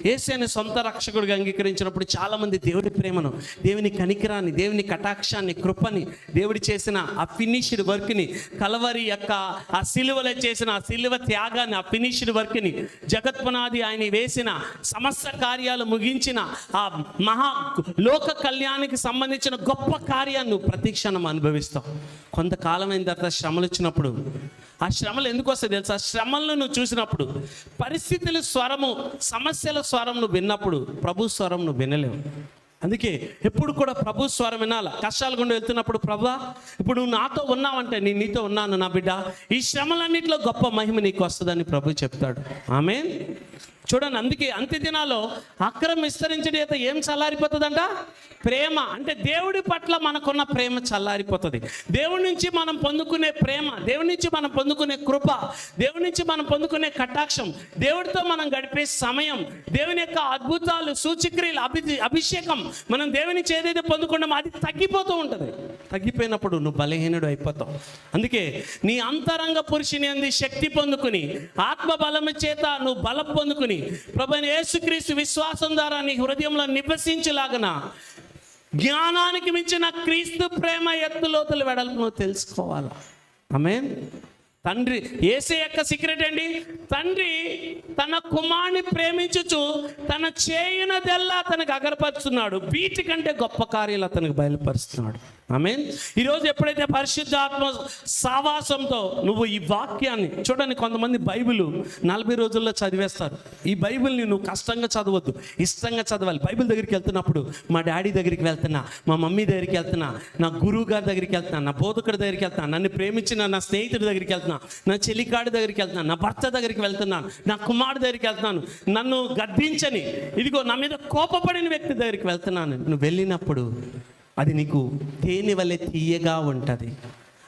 యేసయ్యను సొంత రక్షకుడిగా అంగీకరించినప్పుడు చాలామంది దేవుడి ప్రేమను, దేవుని కనికరాన్ని, దేవుని కటాక్షాన్ని, కృపని, దేవుడి చేసిన ఆ ఫినిష్డ్ వర్క్ని, కలవరి యొక్క ఆ సిలువలో చేసిన ఆ సిలువ త్యాగాన్ని, ఆ ఫినిష్డ్ వర్క్ని, జగత్పునాది ఆయన వేసిన సమస్త కార్యాలు ముగించిన ఆ మహా లోక కళ్యాణానికి సంబంధించిన గొప్ప కార్యాన్ని నువ్వు ప్రతిక్షణం అనుభవిస్తావు. కొంతకాలం అయిన తర్వాత శ్రమలు వచ్చినప్పుడు, ఆ శ్రమలు ఎందుకు వస్తాయి తెలుసా? శ్రమలను నువ్వు చూసినప్పుడు, పరిస్థితుల స్వరము, సమస్యల స్వరం నువ్వు విన్నప్పుడు ప్రభు స్వరం నువ్వు వినలేవు. అందుకే ఎప్పుడు కూడా ప్రభు స్వరం వినాలి. కష్టాలు గుండా వెళ్తున్నప్పుడు, ప్రభువా ఇప్పుడు నువ్వు నాతో ఉన్నావంటే, నేను నీతో ఉన్నాను నా బిడ్డ, ఈ శ్రమలన్నింటిలో గొప్ప మహిమ నీకు వస్తుందని ప్రభు చెప్తాడు. ఆమేన్. చూడండి, అందుకే అంత్య దినాల్లో అక్రమం విస్తరించడం అయితే ఏం చల్లారిపోతుందంట? ప్రేమ. అంటే దేవుడి పట్ల మనకున్న ప్రేమ చల్లారిపోతుంది. దేవుడి నుంచి మనం పొందుకునే ప్రేమ, దేవుడి నుంచి మనం పొందుకునే కృప, దేవుడి నుంచి మనం పొందుకునే కటాక్షం, దేవుడితో మనం గడిపే సమయం, దేవుని యొక్క అద్భుతాలు, సూచక్రియలు, అభిషేకం, మనం దేవుని నుంచి ఏదైతే పొందుకున్నామో అది తగ్గిపోతూ ఉంటుంది. తగ్గిపోయినప్పుడు నువ్వు బలహీనుడు అయిపోతావు. అందుకే నీ అంతరంగ పురుషుని అంది శక్తి పొందుకుని, ఆత్మ బలము చేత నువ్వు బలం పొందుకుని, ప్రభువైన యేసుక్రీస్తు విశ్వాసం ద్వారా నీ హృదయంలో నివసించలాగన జ్ఞానానికి మించిన క్రీస్తు ప్రేమ ఎత్తులోతులు వెడల్పు నువ్వు తెలుసుకోవాలా. ఆమేన్. తండ్రి యేసయ్య యొక్క సీక్రెట్ ఏంటి? తండ్రి తన కుమారుని ప్రేమించుచు తన చేయునదెల్లా అతనికి అగరపరుస్తున్నాడు, వీటికంటే గొప్ప కార్యాలు అతనికి బయలుపరుస్తున్నాడు. ఆమేన్. ఈరోజు ఎప్పుడైతే పరిశుద్ధాత్మ సావాసంతో నువ్వు ఈ వాక్యాన్ని చూడండి, కొంతమంది బైబిల్ 40 రోజుల్లో చదివేస్తారు. ఈ బైబిల్ని నువ్వు కష్టంగా చదవద్దు, ఇష్టంగా చదవాలి. బైబిల్ దగ్గరికి వెళ్తున్నప్పుడు మా డాడీ దగ్గరికి వెళ్తున్నా, మా మమ్మీ దగ్గరికి వెళ్తున్నా, నా గురువు గారి దగ్గరికి వెళ్తున్నా, నా బోధకుడి దగ్గరికి వెళ్తున్నా, నన్ను ప్రేమించిన నా స్నేహితుడి దగ్గరికి వెళ్తున్నా, నా చెల్లికాడి దగ్గరికి వెళ్తున్నాను, నా భర్త దగ్గరికి వెళ్తున్నాను, నా కుమారుడు దగ్గరికి వెళ్తున్నాను, నన్ను గద్దించని, ఇదిగో నా మీద కోపపడిన వ్యక్తి దగ్గరికి వెళ్తున్నాను. నువ్వు వెళ్ళినప్పుడు అది నీకు తేనె వలె తీయగా ఉంటుంది.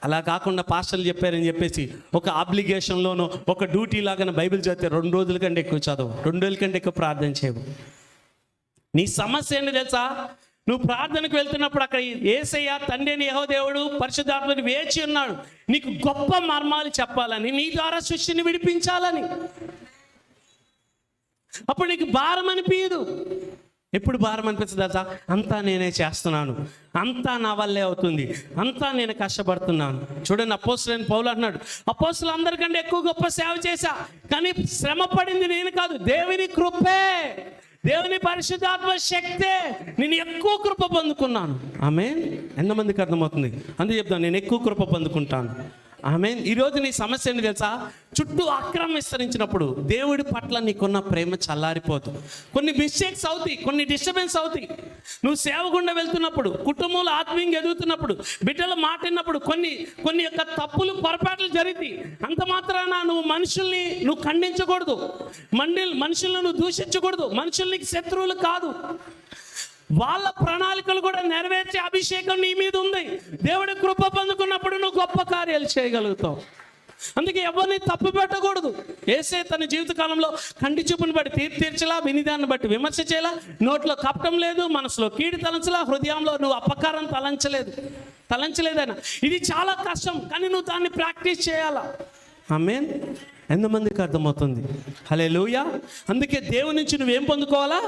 అలా కాకుండా పాస్టర్లు చెప్పారని చెప్పేసి ఒక ఆబ్లిగేషన్లోనో ఒక డ్యూటీ లాగా బైబిల్ చదివితే 2 రోజుల కంటే ఎక్కువ చదవు, 2 రోజుల కంటే ఎక్కువ ప్రార్థన చేయవు. నీ సమస్య ఏంటి తెలుసా? నువ్వు ప్రార్థనకు వెళ్తున్నప్పుడు అక్కడ యేసయ్య తండ్రి అని యెహోవా దేవుడు పరిశుద్ధాత్ముడు వేచి ఉన్నాడు నీకు గొప్ప మర్మాలు చెప్పాలని, నీ ద్వారా సృష్టిని విడిపించాలని. అప్పుడు నీకు భారం అనిపించదు. ఎప్పుడు భారం అనిపిస్తుంది కదా, అంతా నేనే చేస్తున్నాను, అంతా నా వల్లే అవుతుంది, అంతా నేను కష్టపడుతున్నాను. చూడండి, అపోస్తలుడైన పౌలు అన్నాడు, అపోస్తలు అందరికంటే ఎక్కువ గొప్ప సేవ చేశా, కానీ శ్రమ పడింది నేను కాదు, దేవుని కృపే, దేవుని పరిశుద్ధాత్మ శక్తే నేను ఎక్కువ కృప పొందుకున్నాను. ఆమేన్. ఎంతమందికి అర్థమవుతుంది? అందుకే చెప్తాను, నేను ఎక్కువ కృప పొందుకుంటాను. ఆమేన్. ఈరోజు నీ సమస్య ఏంటి తెలుసా? చుట్టూ అక్రమం విస్తరించినప్పుడు దేవుడి పట్ల నీకున్న ప్రేమ చల్లారిపోతుంది. కొన్ని మిస్టేక్స్ అవుతాయి, కొన్ని డిస్టర్బెన్స్ అవుతాయి. నువ్వు సేవ గుండా వెళ్తున్నప్పుడు, కుటుంబంలో ఆత్మీయంగా ఎదుగుతున్నప్పుడు, బిడ్డలు మాట్లాడినప్పుడు కొన్ని యొక్క తప్పులు పొరపాట్లు జరుగుతాయి. అంత మాత్రాన నువ్వు మనుషుల్ని ఖండించకూడదు, మనుషులను నువ్వు దూషించకూడదు. మనుషులు నీకు శత్రువులు కాదు, వాళ్ళ ప్రణాళికలు కూడా నెరవేర్చే అభిషేకం నీ మీద ఉంది. దేవుడి కృప పొందుకున్నప్పుడు నువ్వు గొప్ప కార్యాలు చేయగలుగుతావు. అందుకే ఎవరిని తప్పు పెట్టకూడదు. యేసే తన జీవితకాలంలో కంటి చూపుని బట్టి తీర్చలా, వినిదాన్ని బట్టి విమర్శ చేయలా, నోట్లో కపటం లేదు, మనసులో కీడు తలంచలా, హృదయంలో నువ్వు అపకారం తలంచలేదైనా. ఇది చాలా కష్టం, కానీ నువ్వు దాన్ని ప్రాక్టీస్ చేయాలా. ఆమేన్. ఎంతమందికి అర్థమవుతుంది? హల్లెలూయా. అందుకే దేవుని నుంచి నువ్వేం పొందుకోవాలా?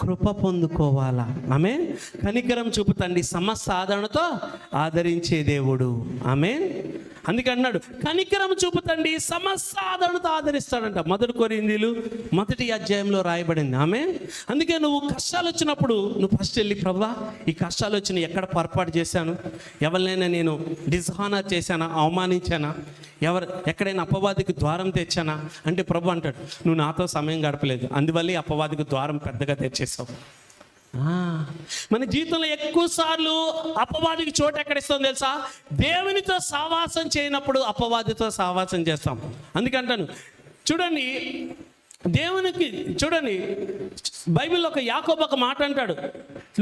కృప పొందుకోవాలా. ఆమేన్. కనికరం చూపుతండి, సమస్త ఆదరణతో ఆదరించే దేవుడు. ఆమేన్. అందుకే అన్నాడు, కనికరం చూపుతండి, సమస్త ఆదరణతో ఆదరిస్తాడంట. 1 కొరింథీయులు 1వ అధ్యాయంలో రాయబడింది. ఆమేన్. అందుకే నువ్వు కష్టాలు వచ్చినప్పుడు నువ్వు ఫస్ట్ వెళ్ళి, ప్రభువా ఈ కష్టాలు వచ్చినాయి, ఎక్కడ పొరపాటు చేశాను, ఎవరినైనా నేను డిస్హానర్ చేశానా, అవమానించానా, ఎక్కడైనా అపవాదికి ద్వారం తెచ్చానా అంటే ప్రభు అంటాడు, నువ్వు నాతో సమయం గడపలేదు, అందువల్ల అపవాదికి ద్వారం పెద్దగా తెచ్చేసావు. మన జీవితంలో ఎక్కువ సార్లు అపవాదికి చోటు ఎక్కడ ఇస్తాం తెలుసా? దేవునితో సావాసం చేయనప్పుడు అపవాదితో సావాసం చేస్తాం. అందుకంటాను, చూడండి, బైబిల్లో ఒక యాకోబు ఒక మాట అంటాడు,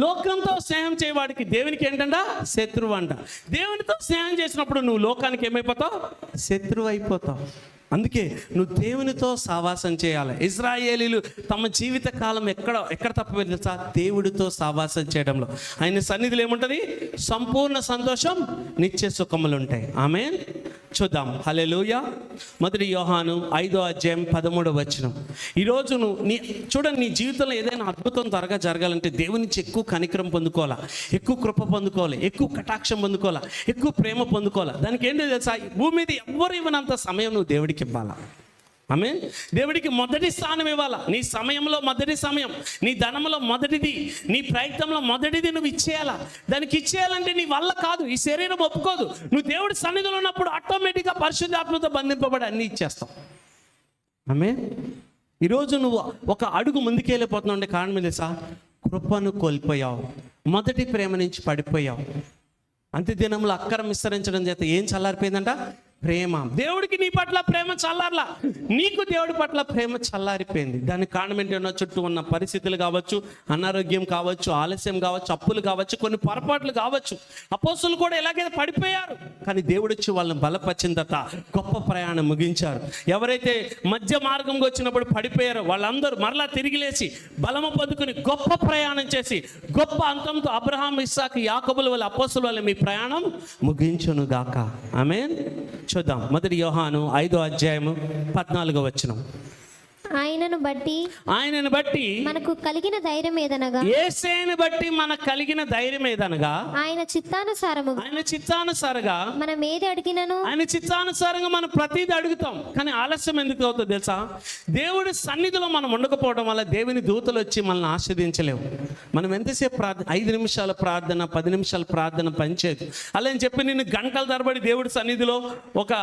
లోకంతో స్నేహం చేయవాడికి దేవునికి ఏంటంట? శత్రువు అంట. దేవునితో స్నేహం చేసినప్పుడు నువ్వు లోకానికి ఏమైపోతావు? శత్రువు అయిపోతావు. అందుకే నువ్వు దేవునితో సావాసం చేయాలి. ఇశ్రాయేలీలు తమ జీవిత కాలం ఎక్కడ తప్పలేదు తెలుసా? దేవుడితో సావాసం చేయడంలో. ఆయన సన్నిధిలో ఏముంటుంది? సంపూర్ణ సంతోషం, నిత్య సుఖములు ఉంటాయి. ఆమేన్. చూద్దాం. హల్లెలూయా. 1 యోహాను 5వ అధ్యాయం 13వ వచనం. ఈరోజు చూడండి, నీ జీవితంలో ఏదైనా అద్భుతం త్వరగా జరగాలంటే దేవుని నుంచి ఎక్కువ కనికరం పొందుకోవాలా, ఎక్కువ కృప పొందుకోవాలి, ఎక్కువ కటాక్షం పొందుకోవాలా, ఎక్కువ ప్రేమ పొందుకోవాలా. దానికి ఏంటో తెలుసా? భూమి మీద ఎవ్వరు ఇవ్వనంత సమయం నువ్వు దేవుడికి ఇవ్వాలా. ఆమేన్. దేవుడికి మొదటి స్థానం ఇవ్వాలా. నీ సమయంలో మొదటి సమయం, నీ ధనంలో మొదటిది, నీ ప్రయత్నంలో మొదటిది నువ్వు ఇచ్చేయాలా. దానికి ఇచ్చేయాలంటే నీ వల్ల కాదు, ఈ శరీరం ఒప్పుకోదు. నువ్వు దేవుడి సన్నిధిలో ఉన్నప్పుడు ఆటోమేటిక్గా పరిశుద్ధాత్మతో బంధింపబడి అన్నీ ఇచ్చేస్తావు. ఆమేన్. ఈరోజు నువ్వు ఒక అడుగు ముందుకెళ్ళిపోతున్నావు అంటే కారణం తెలుసా? కృపను కోల్పోయావు, మొదటి ప్రేమ నుంచి పడిపోయావు. అంత్య దినంలో అక్కరం విస్తరించడం చేత ఏం చల్లారిపోయిందంట? ప్రేమ. దేవుడికి నీ పట్ల ప్రేమ చల్లారలా, నీకు దేవుడి పట్ల ప్రేమ చల్లారిపోయింది. దానికి కారణం ఏంటన్నా? చుట్టూ ఉన్న పరిస్థితులు కావచ్చు, అనారోగ్యం కావచ్చు, ఆలస్యం కావచ్చు, అప్పులు కావచ్చు, కొన్ని పొరపాట్లు కావచ్చు. అపోస్తలులు కూడా ఎలాగైతే పడిపోయారు, కానీ దేవుడు వచ్చి వాళ్ళని బలపరిచిన తర్వాత గొప్ప ప్రయాణం ముగించారు. ఎవరైతే మధ్య మార్గంగా వచ్చినప్పుడు పడిపోయారో వాళ్ళందరూ మరలా తిరిగి లేచి బలము పొందుకుని గొప్ప ప్రయాణం చేసి గొప్ప అంతంతో అబ్రహాం, ఇస్సాకు, యాకోబుల వాళ్ళ అపోస్తలుల వల్ల మీ ప్రయాణం ముగించును గాక. ఆమేన్. చూద్దాం. 1 యోహాను 5వ అధ్యాయము 14వ వచనం. ఆయనను బట్టి మనకు కలిగిన ధైర్యం ఏదనగా, యేసుని బట్టి మనకు కలిగిన ధైర్యం ఏదనగా, ఆయన చిత్తానుసారంగా మనం ఏది అడిగినను, ఆయన చిత్తానుసారంగా మనం ప్రతిదీ అడుగుతాం. కానీ ఆలస్యం ఎందుకు అవుతుందో తెలుసా? దేవుడి సన్నిధిలో మనం ఉండకపోవడం వల్ల దేవుని దూతలు వచ్చి మనల్ని ఆస్వాదించలేవు. మనం ఎంతసేపు 5 నిమిషాల ప్రార్థన, 10 నిమిషాల ప్రార్థన పనిచేయదు. అలా అని చెప్పి నేను గంటల తరబడి దేవుడి సన్నిధిలో ఒక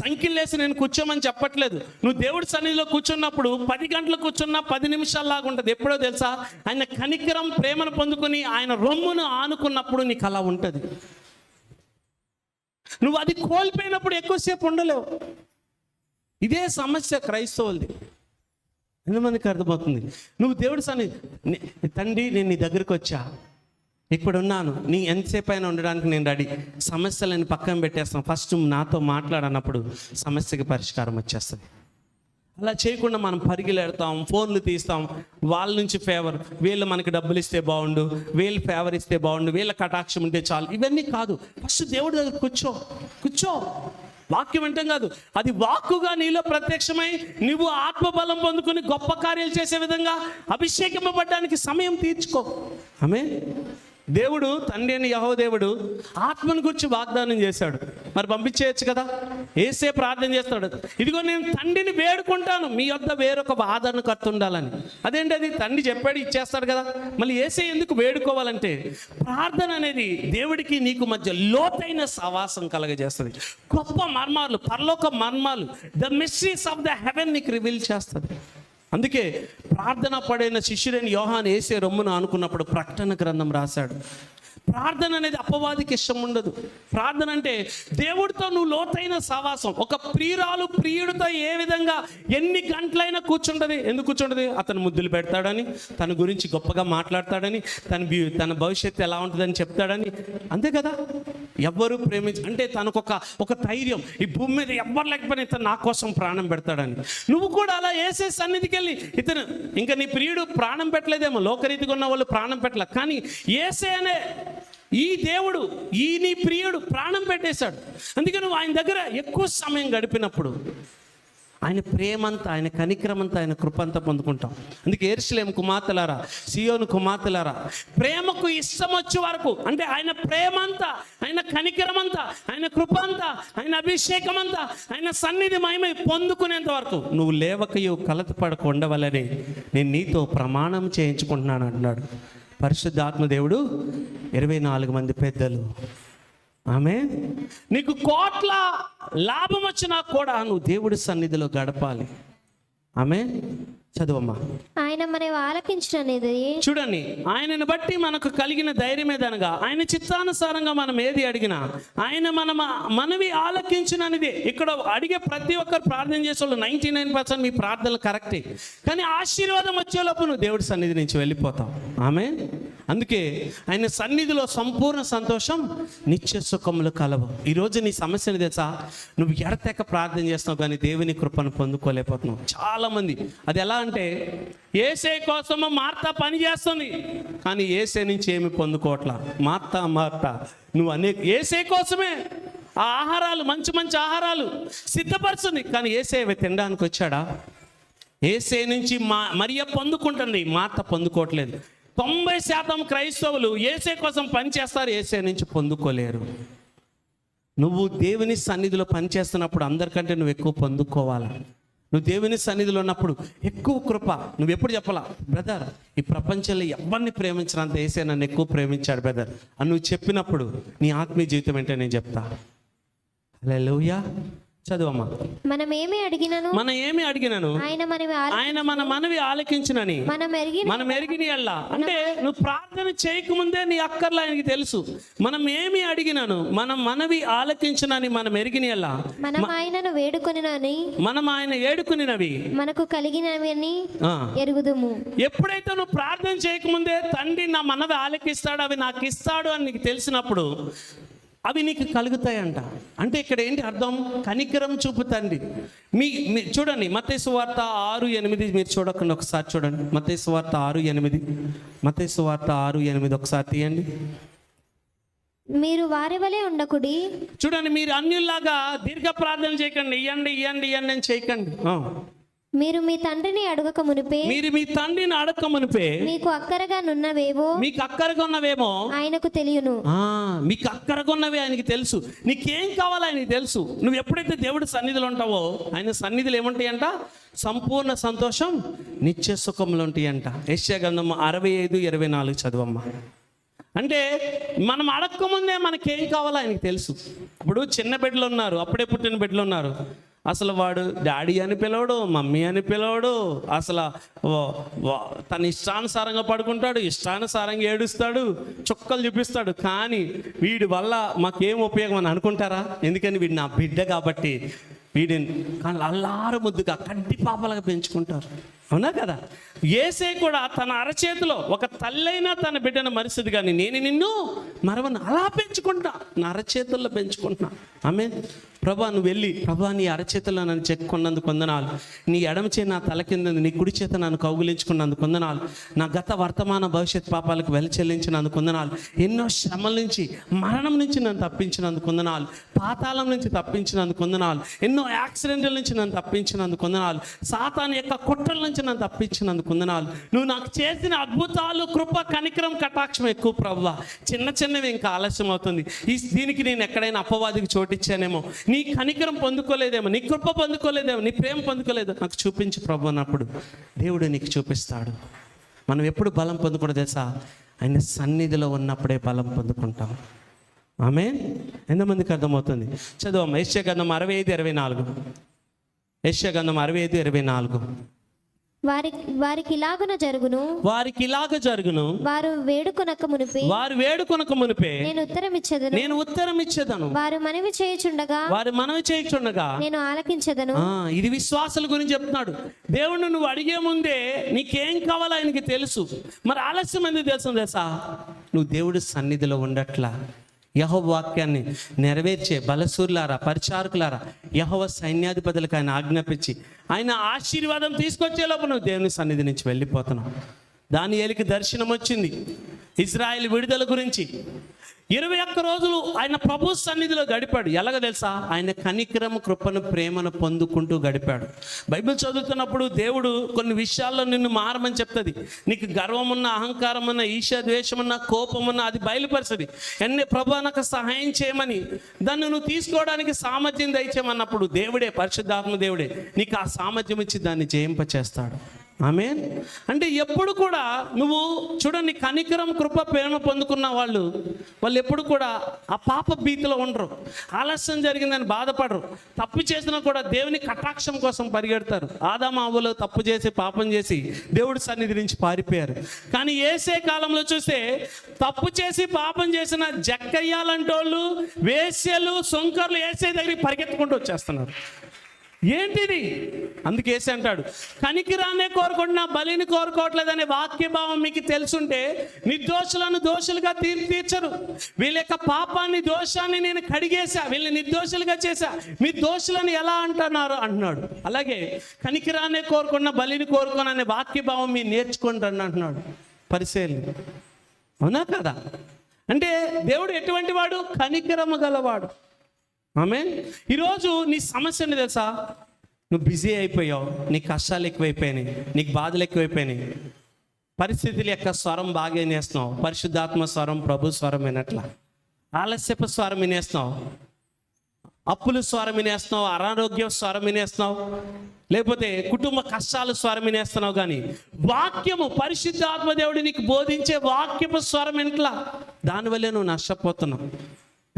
సంఖ్యలేసి నేను కూర్చోమని చెప్పట్లేదు. నువ్వు దేవుడి సన్నిధిలో కూర్చున్నప్పుడు 10 గంటలు కూర్చున్నా 10 నిమిషాల్లాగా ఉంటుంది. ఎప్పుడో తెలుసా? ఆయన కనికరం, ప్రేమను పొందుకుని ఆయన రొమ్మును ఆనుకున్నప్పుడు నీకు అలా ఉంటుంది. నువ్వు అది కోల్పోయినప్పుడు ఎక్కువసేపు ఉండలేవు. ఇదే సమస్య క్రైస్తవులది. ఎంతమందికి అర్థమవుతుంది? నువ్వు దేవుడి తండ్రి నేను నీ దగ్గరికి వచ్చా, ఇప్పుడున్నాను, నీ ఎంతసేపు అయినా ఉండడానికి నేను రెడీ, సమస్యలను పక్కన పెట్టేస్తాను, ఫస్ట్ నాతో మాట్లాడన్నప్పుడు సమస్యకి పరిష్కారం వచ్చేస్తుంది. అలా చేయకుండా మనం పరిగెలెడతాం, ఫోన్లు తీస్తాం, వాళ్ళ నుంచి ఫేవర్, వీళ్ళు మనకి డబ్బులు ఇస్తే బాగుండు, వీళ్ళు ఫేవర్ ఇస్తే బాగుండు, వీళ్ళ కటాక్షం ఉంటే చాలు. ఇవన్నీ కాదు. ఫస్ట్ దేవుడి దగ్గర కూర్చో. వాక్యం వింటాం కాదు, అది వాక్కుగా నీలో ప్రత్యక్షమై నువ్వు ఆత్మబలం పొందుకుని గొప్ప కార్యాలు చేసే విధంగా అభిషేకింపబడడానికి సమయం తీర్చుకో. ఆమేన్. దేవుడు, తండ్రి అని యెహోవా దేవుడు ఆత్మను గురించి వాగ్దానం చేశాడు. మరి పంపించేయచ్చు కదా. యేసే ప్రార్థన చేస్తాడు, ఇదిగో నేను తండ్రిని వేడుకుంటాను, మీ వద్ద వేరొక ఆదరణకర్త ఉండాలని. అదేంటి, అది తండ్రి చెప్పాడు, ఇచ్చేస్తాడు కదా. మళ్ళీ యేసే ఎందుకు వేడుకోవాలంటే, ప్రార్థన అనేది దేవుడికి నీకు మధ్య లోతైన సవాసం కలగజేస్తుంది. గొప్ప మర్మాలు, పరలోక మర్మాలు, the mysteries of the heaven నీకు రివీల్ చేస్తుంది. అందుకే ప్రార్థన పడిన శిష్యుడైన యోహాను యేసే రొమ్మును అనుకున్నప్పుడు ప్రకటన గ్రంథం రాశాడు. ప్రార్థన అనేది అపవాదికి ఇష్టం ఉండదు. ప్రార్థన అంటే దేవుడితో నువ్వు లోతైన సవాసం. ఒక ప్రియురాలు ప్రియుడితో ఏ విధంగా ఎన్ని గంటలైనా కూర్చుంటుంది. ఎందుకు కూర్చుంటుంది? అతను ముద్దులు పెడతాడని, తన గురించి గొప్పగా మాట్లాడతాడని, తన భవిష్యత్తు ఎలా ఉంటుందని చెప్తాడని. అంతే కదా. ఎవ్వరూ అంటే తనకొక ధైర్యం, ఈ భూమి మీద ఎవ్వరు లేకపోయినా ఇతను నా కోసం ప్రాణం పెడతాడని. నువ్వు కూడా అలా యేసే సన్నిధికి వెళ్ళి, ఇతను ఇంకా నీ ప్రియుడు ప్రాణం పెట్టలేదేమో, లోకరీతిగా ఉన్న వాళ్ళు ప్రాణం పెట్టలే, కానీ యేసే అనే ఈ దేవుడు, ఈ నీ ప్రియుడు ప్రాణం పెట్టేశాడు. అందుకే నువ్వు ఆయన దగ్గర ఎక్కువ సమయం గడిపినప్పుడు ఆయన ప్రేమంతా, ఆయన కనికరమంతా, ఆయన కృపంతా పొందుకుంటాం. అందుకే యెరూషలేము కుమార్తెలారా, సియోను కుమార్తెలారా, ప్రేమకు ఇష్టం వచ్చే వరకు, అంటే ఆయన ప్రేమంతా, ఆయన కనికరమంతా, ఆయన కృపంతా, ఆయన అభిషేకమంతా, ఆయన సన్నిధి మహిమ పొందుకునేంత వరకు నువ్వు లేవకయో కలతపడక ఉండవలని నేను నీతో ప్రమాణం చేయించుకుంటున్నాను అంటున్నాడు పరిశుద్ధాత్మ దేవుడు. 24 మంది పెద్దలు. ఆమె నీకు కోట్ల లాభం వచ్చినా కూడా నువ్వు దేవుడి సన్నిధిలో గడపాలి. ఆమె చదువమ్మా. ఆయన మనవి ఆలకించినది. చూడండి, ఆయనను బట్టి మనకు కలిగిన ధైర్యం ఏదనగా, ఆయన చిత్తానుసారంగా మనం ఏది అడిగినా ఆయన మనవి ఆలకించిననిదే. ఇక్కడ అడిగే ప్రతి ఒక్కరు ప్రార్థన చేసేవాళ్ళు 99% మీ ప్రార్థనలు కరెక్టే, కానీ ఆశీర్వాదం వచ్చేలోపు నువ్వు దేవుడి సన్నిధి నుంచి వెళ్ళిపోతావు. ఆమె అందుకే ఆయన సన్నిధిలో సంపూర్ణ సంతోషం, నిత్య సుఖములు కలవు. ఈరోజు నీ సమస్యను తెలుసా, నువ్వు ఎడతెక్క ప్రార్థన చేస్తున్నావు కానీ దేవుని కృపను పొందుకోలేకపోతున్నావు. చాలామంది అది ఎలా అంటే, యేసే కోసము మార్త పని చేస్తుంది కానీ యేసే నుంచి ఏమి పొందుకోవట్లా. మార్త నువ్వు యేసే కోసమే ఆ ఆహారాలు, మంచి మంచి ఆహారాలు సిద్ధపరుస్తుంది, కానీ యేసే తినడానికి వచ్చాడా? యేసే నుంచి మరియ పొందుకుంటుంది, మార్త పొందుకోవట్లేదు. 90% క్రైస్తవులు యేసే కోసం పనిచేస్తారు, యేసే నుంచి పొందుకోలేరు. నువ్వు దేవుని సన్నిధిలో పనిచేస్తున్నప్పుడు అందరికంటే నువ్వు ఎక్కువ పొందుకోవాలా. నువ్వు దేవుని సన్నిధిలో ఉన్నప్పుడు ఎక్కువ కృప. నువ్వు ఎప్పుడు చెప్పాలా, బ్రదర్ ఈ ప్రపంచంలో ఎవరిని ప్రేమించినంత యేసే నన్ను ఎక్కువ ప్రేమించాడు బ్రదర్ అని నువ్వు చెప్పినప్పుడు నీ ఆత్మీయ జీవితం ఏంటో నేను చెప్తా. హల్లెలూయా. చదువమ్మా. మనం ఏమి అడిగినను ఆయన మన మనవి ఆలకించునని మనం ఎరిగిన ఎల్లా. అంటే నువ్వు ప్రార్థన చేయకముందే నీ అక్కర్లు ఆయనకి తెలుసు. మనం ఏమి అడిగినను మనం మనవి ఆలకించునని మనం ఎరిగిన ఎల్లా. మనం ఆయన ఏడుకునినవి మనకు కలిగినవి ఎరుగుదుము. ఎప్పుడైతే నువ్వు ప్రార్థన చేయకముందే తండ్రి నా మనవి ఆలకిస్తాడు, అవి నాకు ఇస్తాడు అని నీకు తెలిసినప్పుడు అవి నీకు కలుగుతాయంట. అంటే ఇక్కడ ఏంటి అర్థం? కనికరం చూపుతండి. మీ చూడండి, మత్తయి సువార్త 6:8 మీరు చూడకుండా ఒకసారి చూడండి. మత్తయి సువార్త 6:8 ఒకసారి తీయండి. మీరు వారి వలె ఉండకుడి. చూడండి, మీరు అన్యుల్లాగా దీర్ఘ ప్రార్థన చేయకండి, ఇయ్యండి అని చేయకండి. మీరు మీ తండ్రిని అడగక మునిపే మీకు అక్కరగా ఉన్నవేమో ఆయనకు తెలియను. మీకు అక్కరగా ఉన్నవే ఆయనకి తెలుసు. నీకేం కావాలో ఆయనకి తెలుసు. నువ్వు ఎప్పుడైతే దేవుడి సన్నిధిలో ఉంటావో ఆయన సన్నిధిలో ఏముంటాయంట? సంపూర్ణ సంతోషం, నిత్య సుఖములు ఉంటాయంట. యెషయా గ్రంథం 65:24 చదవమ్మా. అంటే మనం అడగకముందే మనకేం కావాలో ఆయనకి తెలుసు. ఇప్పుడు చిన్న బిడ్డలు ఉన్నారు, అప్పుడే పుట్టిన బిడ్డలు ఉన్నారు. అసలు వాడు డాడీ అని పిలవడు, మమ్మీ అని పిలవడు. అసలు తన ఇష్టానుసారంగా పడుకుంటాడు, ఇష్టానుసారంగా ఏడుస్తాడు, చుక్కలు చూపిస్తాడు. కానీ వీడి వల్ల మాకేం ఉపయోగం అని అనుకుంటారా? ఎందుకని వీడు నా బిడ్డ కాబట్టి వీడిని కానీ అల్లారు ముద్దుగా కడ్డి పాపలుగా పెంచుకుంటారు. అవునా కదా? యేసే కూడా తన అరచేతిలో ఒక తల్లైనా తన బిడ్డను మరిస్తుంది, కానీ నేను నిన్ను మరవను, అలా పెంచుకుంటా, నా అరచేతుల్లో పెంచుకుంటున్నా. ఆమె ప్రభా నువ్వు వెళ్ళి, ప్రభా నీ అరచేతుల్లో నన్ను చెక్కున్నందుకు వందనాలు, నీ ఎడమ చేయి నా తల కింద, నీ కుడి చేత నన్ను కౌగులించుకున్నందుకు వందనాలు, నా గత వర్తమాన భవిష్యత్ పాపాలకు వెల చెల్లించినందుకు వందనాలు, ఎన్నో శ్రమల నుంచి మరణం నుంచి నన్ను తప్పించినందుకు వందనాలు, పాతాళం నుంచి తప్పించినందుకు వందనాలు, ఎన్నో యాక్సిడెంట్ల నుంచి నన్ను తప్పించినందుకు వందనాలు, సాతాను యొక్క కుట్రల నుంచి నన్ను తప్పించినందుకు వందనాలు. నువ్వు నాకు చేసిన అద్భుతాలు, కృప, కనికరం, కటాక్షం ఎక్కువ ప్రభువా. చిన్న చిన్నవి ఇంకా ఆలస్యం అవుతుంది. దీనికి నేను ఎక్కడైనా అపవాదికి చోటిచ్చానేమో, నీ కనికరం పొందుకోలేదేమో, నీ కృప పొందుకోలేదేమో, నీ ప్రేమ పొందుకోలేదో నాకు చూపించు ప్రభు అన్నప్పుడు దేవుడు నీకు చూపిస్తాడు. మనం ఎప్పుడు బలం పొందుకోవడం తెలుసా? ఆయన సన్నిధిలో ఉన్నప్పుడే బలం పొందుకుంటాం. ఆమేన్. ఎంతమందికి అర్థమవుతుంది? చదువు యెషయా గ్రంథం 65:24. యెషయా గ్రంథం 65:24. వారికి ఇలాగున జరుగును, వారికి ఇలాగ జరుగును, వారు వేడుకొనక మునిపే నేను ఉత్తరం ఇచ్చేదను, వారు మనవి చేయుచుండగా నేను ఆలకించెదను. ఇది విశ్వాసాల గురించి చెప్తున్నాడు. దేవుడు నువ్వు అడిగే ముందే నీకేం కావాలో ఆయనకి తెలుసు. మరి ఆలస్యం ఎందుకు తెలుసా? నువ్వు దేవుడి సన్నిధిలో ఉండట్లా. యెహోవా వాక్యాన్ని నెరవేర్చే బలసూరులారా, పరిచారకులారా, యెహోవా సైన్యాధిపతులకు ఆయన ఆజ్ఞాపించి ఆయన ఆశీర్వాదం తీసుకొచ్చే లోపు నువ్వు దేవుని సన్నిధి నుంచి వెళ్ళిపోతున్నావు. దానియేలుకి దర్శనం వచ్చింది ఇజ్రాయెల్ విడుదల గురించి. 21 రోజులు ఆయన ప్రభు సన్నిధిలో గడిపాడు. ఎలాగ తెలుసా? ఆయన కనికరం, కృపను, ప్రేమను పొందుకుంటూ గడిపాడు. బైబిల్ చదువుతున్నప్పుడు దేవుడు కొన్ని విషయాల్లో నిన్ను మారమని చెప్తుంది. నీకు గర్వమున్న, అహంకారమున్న, ఈర్ష్య, ద్వేషమున్న, కోపమున్న అది బయలుపరుస్తుంది. ఎన్ని ప్రభు నాకు సహాయం చేయమని, దాన్ని నువ్వు తీసుకోవడానికి సామర్థ్యం దయచేయమన్నప్పుడు దేవుడే, పరిశుద్ధాత్మ దేవుడే నీకు ఆ సామర్థ్యం ఇచ్చి దాన్ని జయింపచేస్తాడు. ఆమేన్. అంటే ఎప్పుడు కూడా నువ్వు చూడండి, కనికరం, కృప, ప్రేమ పొందుకున్న వాళ్ళు ఎప్పుడు కూడా ఆ పాప భీతిలో ఉండరు. ఆలస్యం జరిగిందని బాధపడరు. తప్పు చేసినా కూడా దేవుని కటాక్షం కోసం పరిగెడతారు. ఆదాము అవ్వలు తప్పు చేసి, పాపం చేసి దేవుడి సన్నిధి నుంచి పారిపోయారు. కానీ యేసే కాలంలో చూస్తే తప్పు చేసి పాపం చేసిన జక్కయ్యాలంటోళ్ళు, వేశ్యలు, సొంకర్లు యేసే దగ్గరికి పరిగెత్తుకుంటూ వచ్చేస్తున్నారు. ఏంటిది? అందుకే యేసే అంటాడు, కనికిరాన్నే కోరుకుంటున్నా, బలిని కోరుకోవట్లేదనే వాక్యభావం మీకు తెలుసుంటే నిర్దోషులను దోషులుగా తీర్చరు. వీళ్ళ యొక్క పాపాన్ని, దోషాన్ని నేను కడిగేశా, వీళ్ళని నిర్దోషులుగా చేశా, మీ దోషులను ఎలా అంటున్నారు. అలాగే కనికిరాన్నే కోరుకున్న, బలిని కోరుకోను అనే వాక్యభావం మీరు నేర్చుకోండి అని అంటున్నాడు పరిసయ్యులు. అవునా కదా? అంటే దేవుడు ఎటువంటి వాడు? కనికరము గలవాడు. ఆమేన్. ఈరోజు నీ సమస్యని తెలుసా? నువ్వు బిజీ అయిపోయావు, నీకు కష్టాలు ఎక్కువైపోయినాయి, నీకు బాధలు ఎక్కువైపోయినాయి, పరిస్థితుల యొక్క స్వరం బాగా వినేస్తున్నావు, పరిశుద్ధాత్మ స్వరం, ప్రభు స్వరం వినట్లా, ఆలస్యపు స్వరం వినేస్తున్నావు, అప్పుల స్వరం వినేస్తున్నావు, అనారోగ్య స్వరం వినేస్తున్నావు, లేకపోతే కుటుంబ కష్టాలు స్వరం వినేస్తున్నావు. కానీ వాక్యము, పరిశుద్ధాత్మ దేవుడు నీకు బోధించే వాక్యపు స్వరం వింట్లా, దానివల్లే నువ్వు నష్టపోతున్నావు.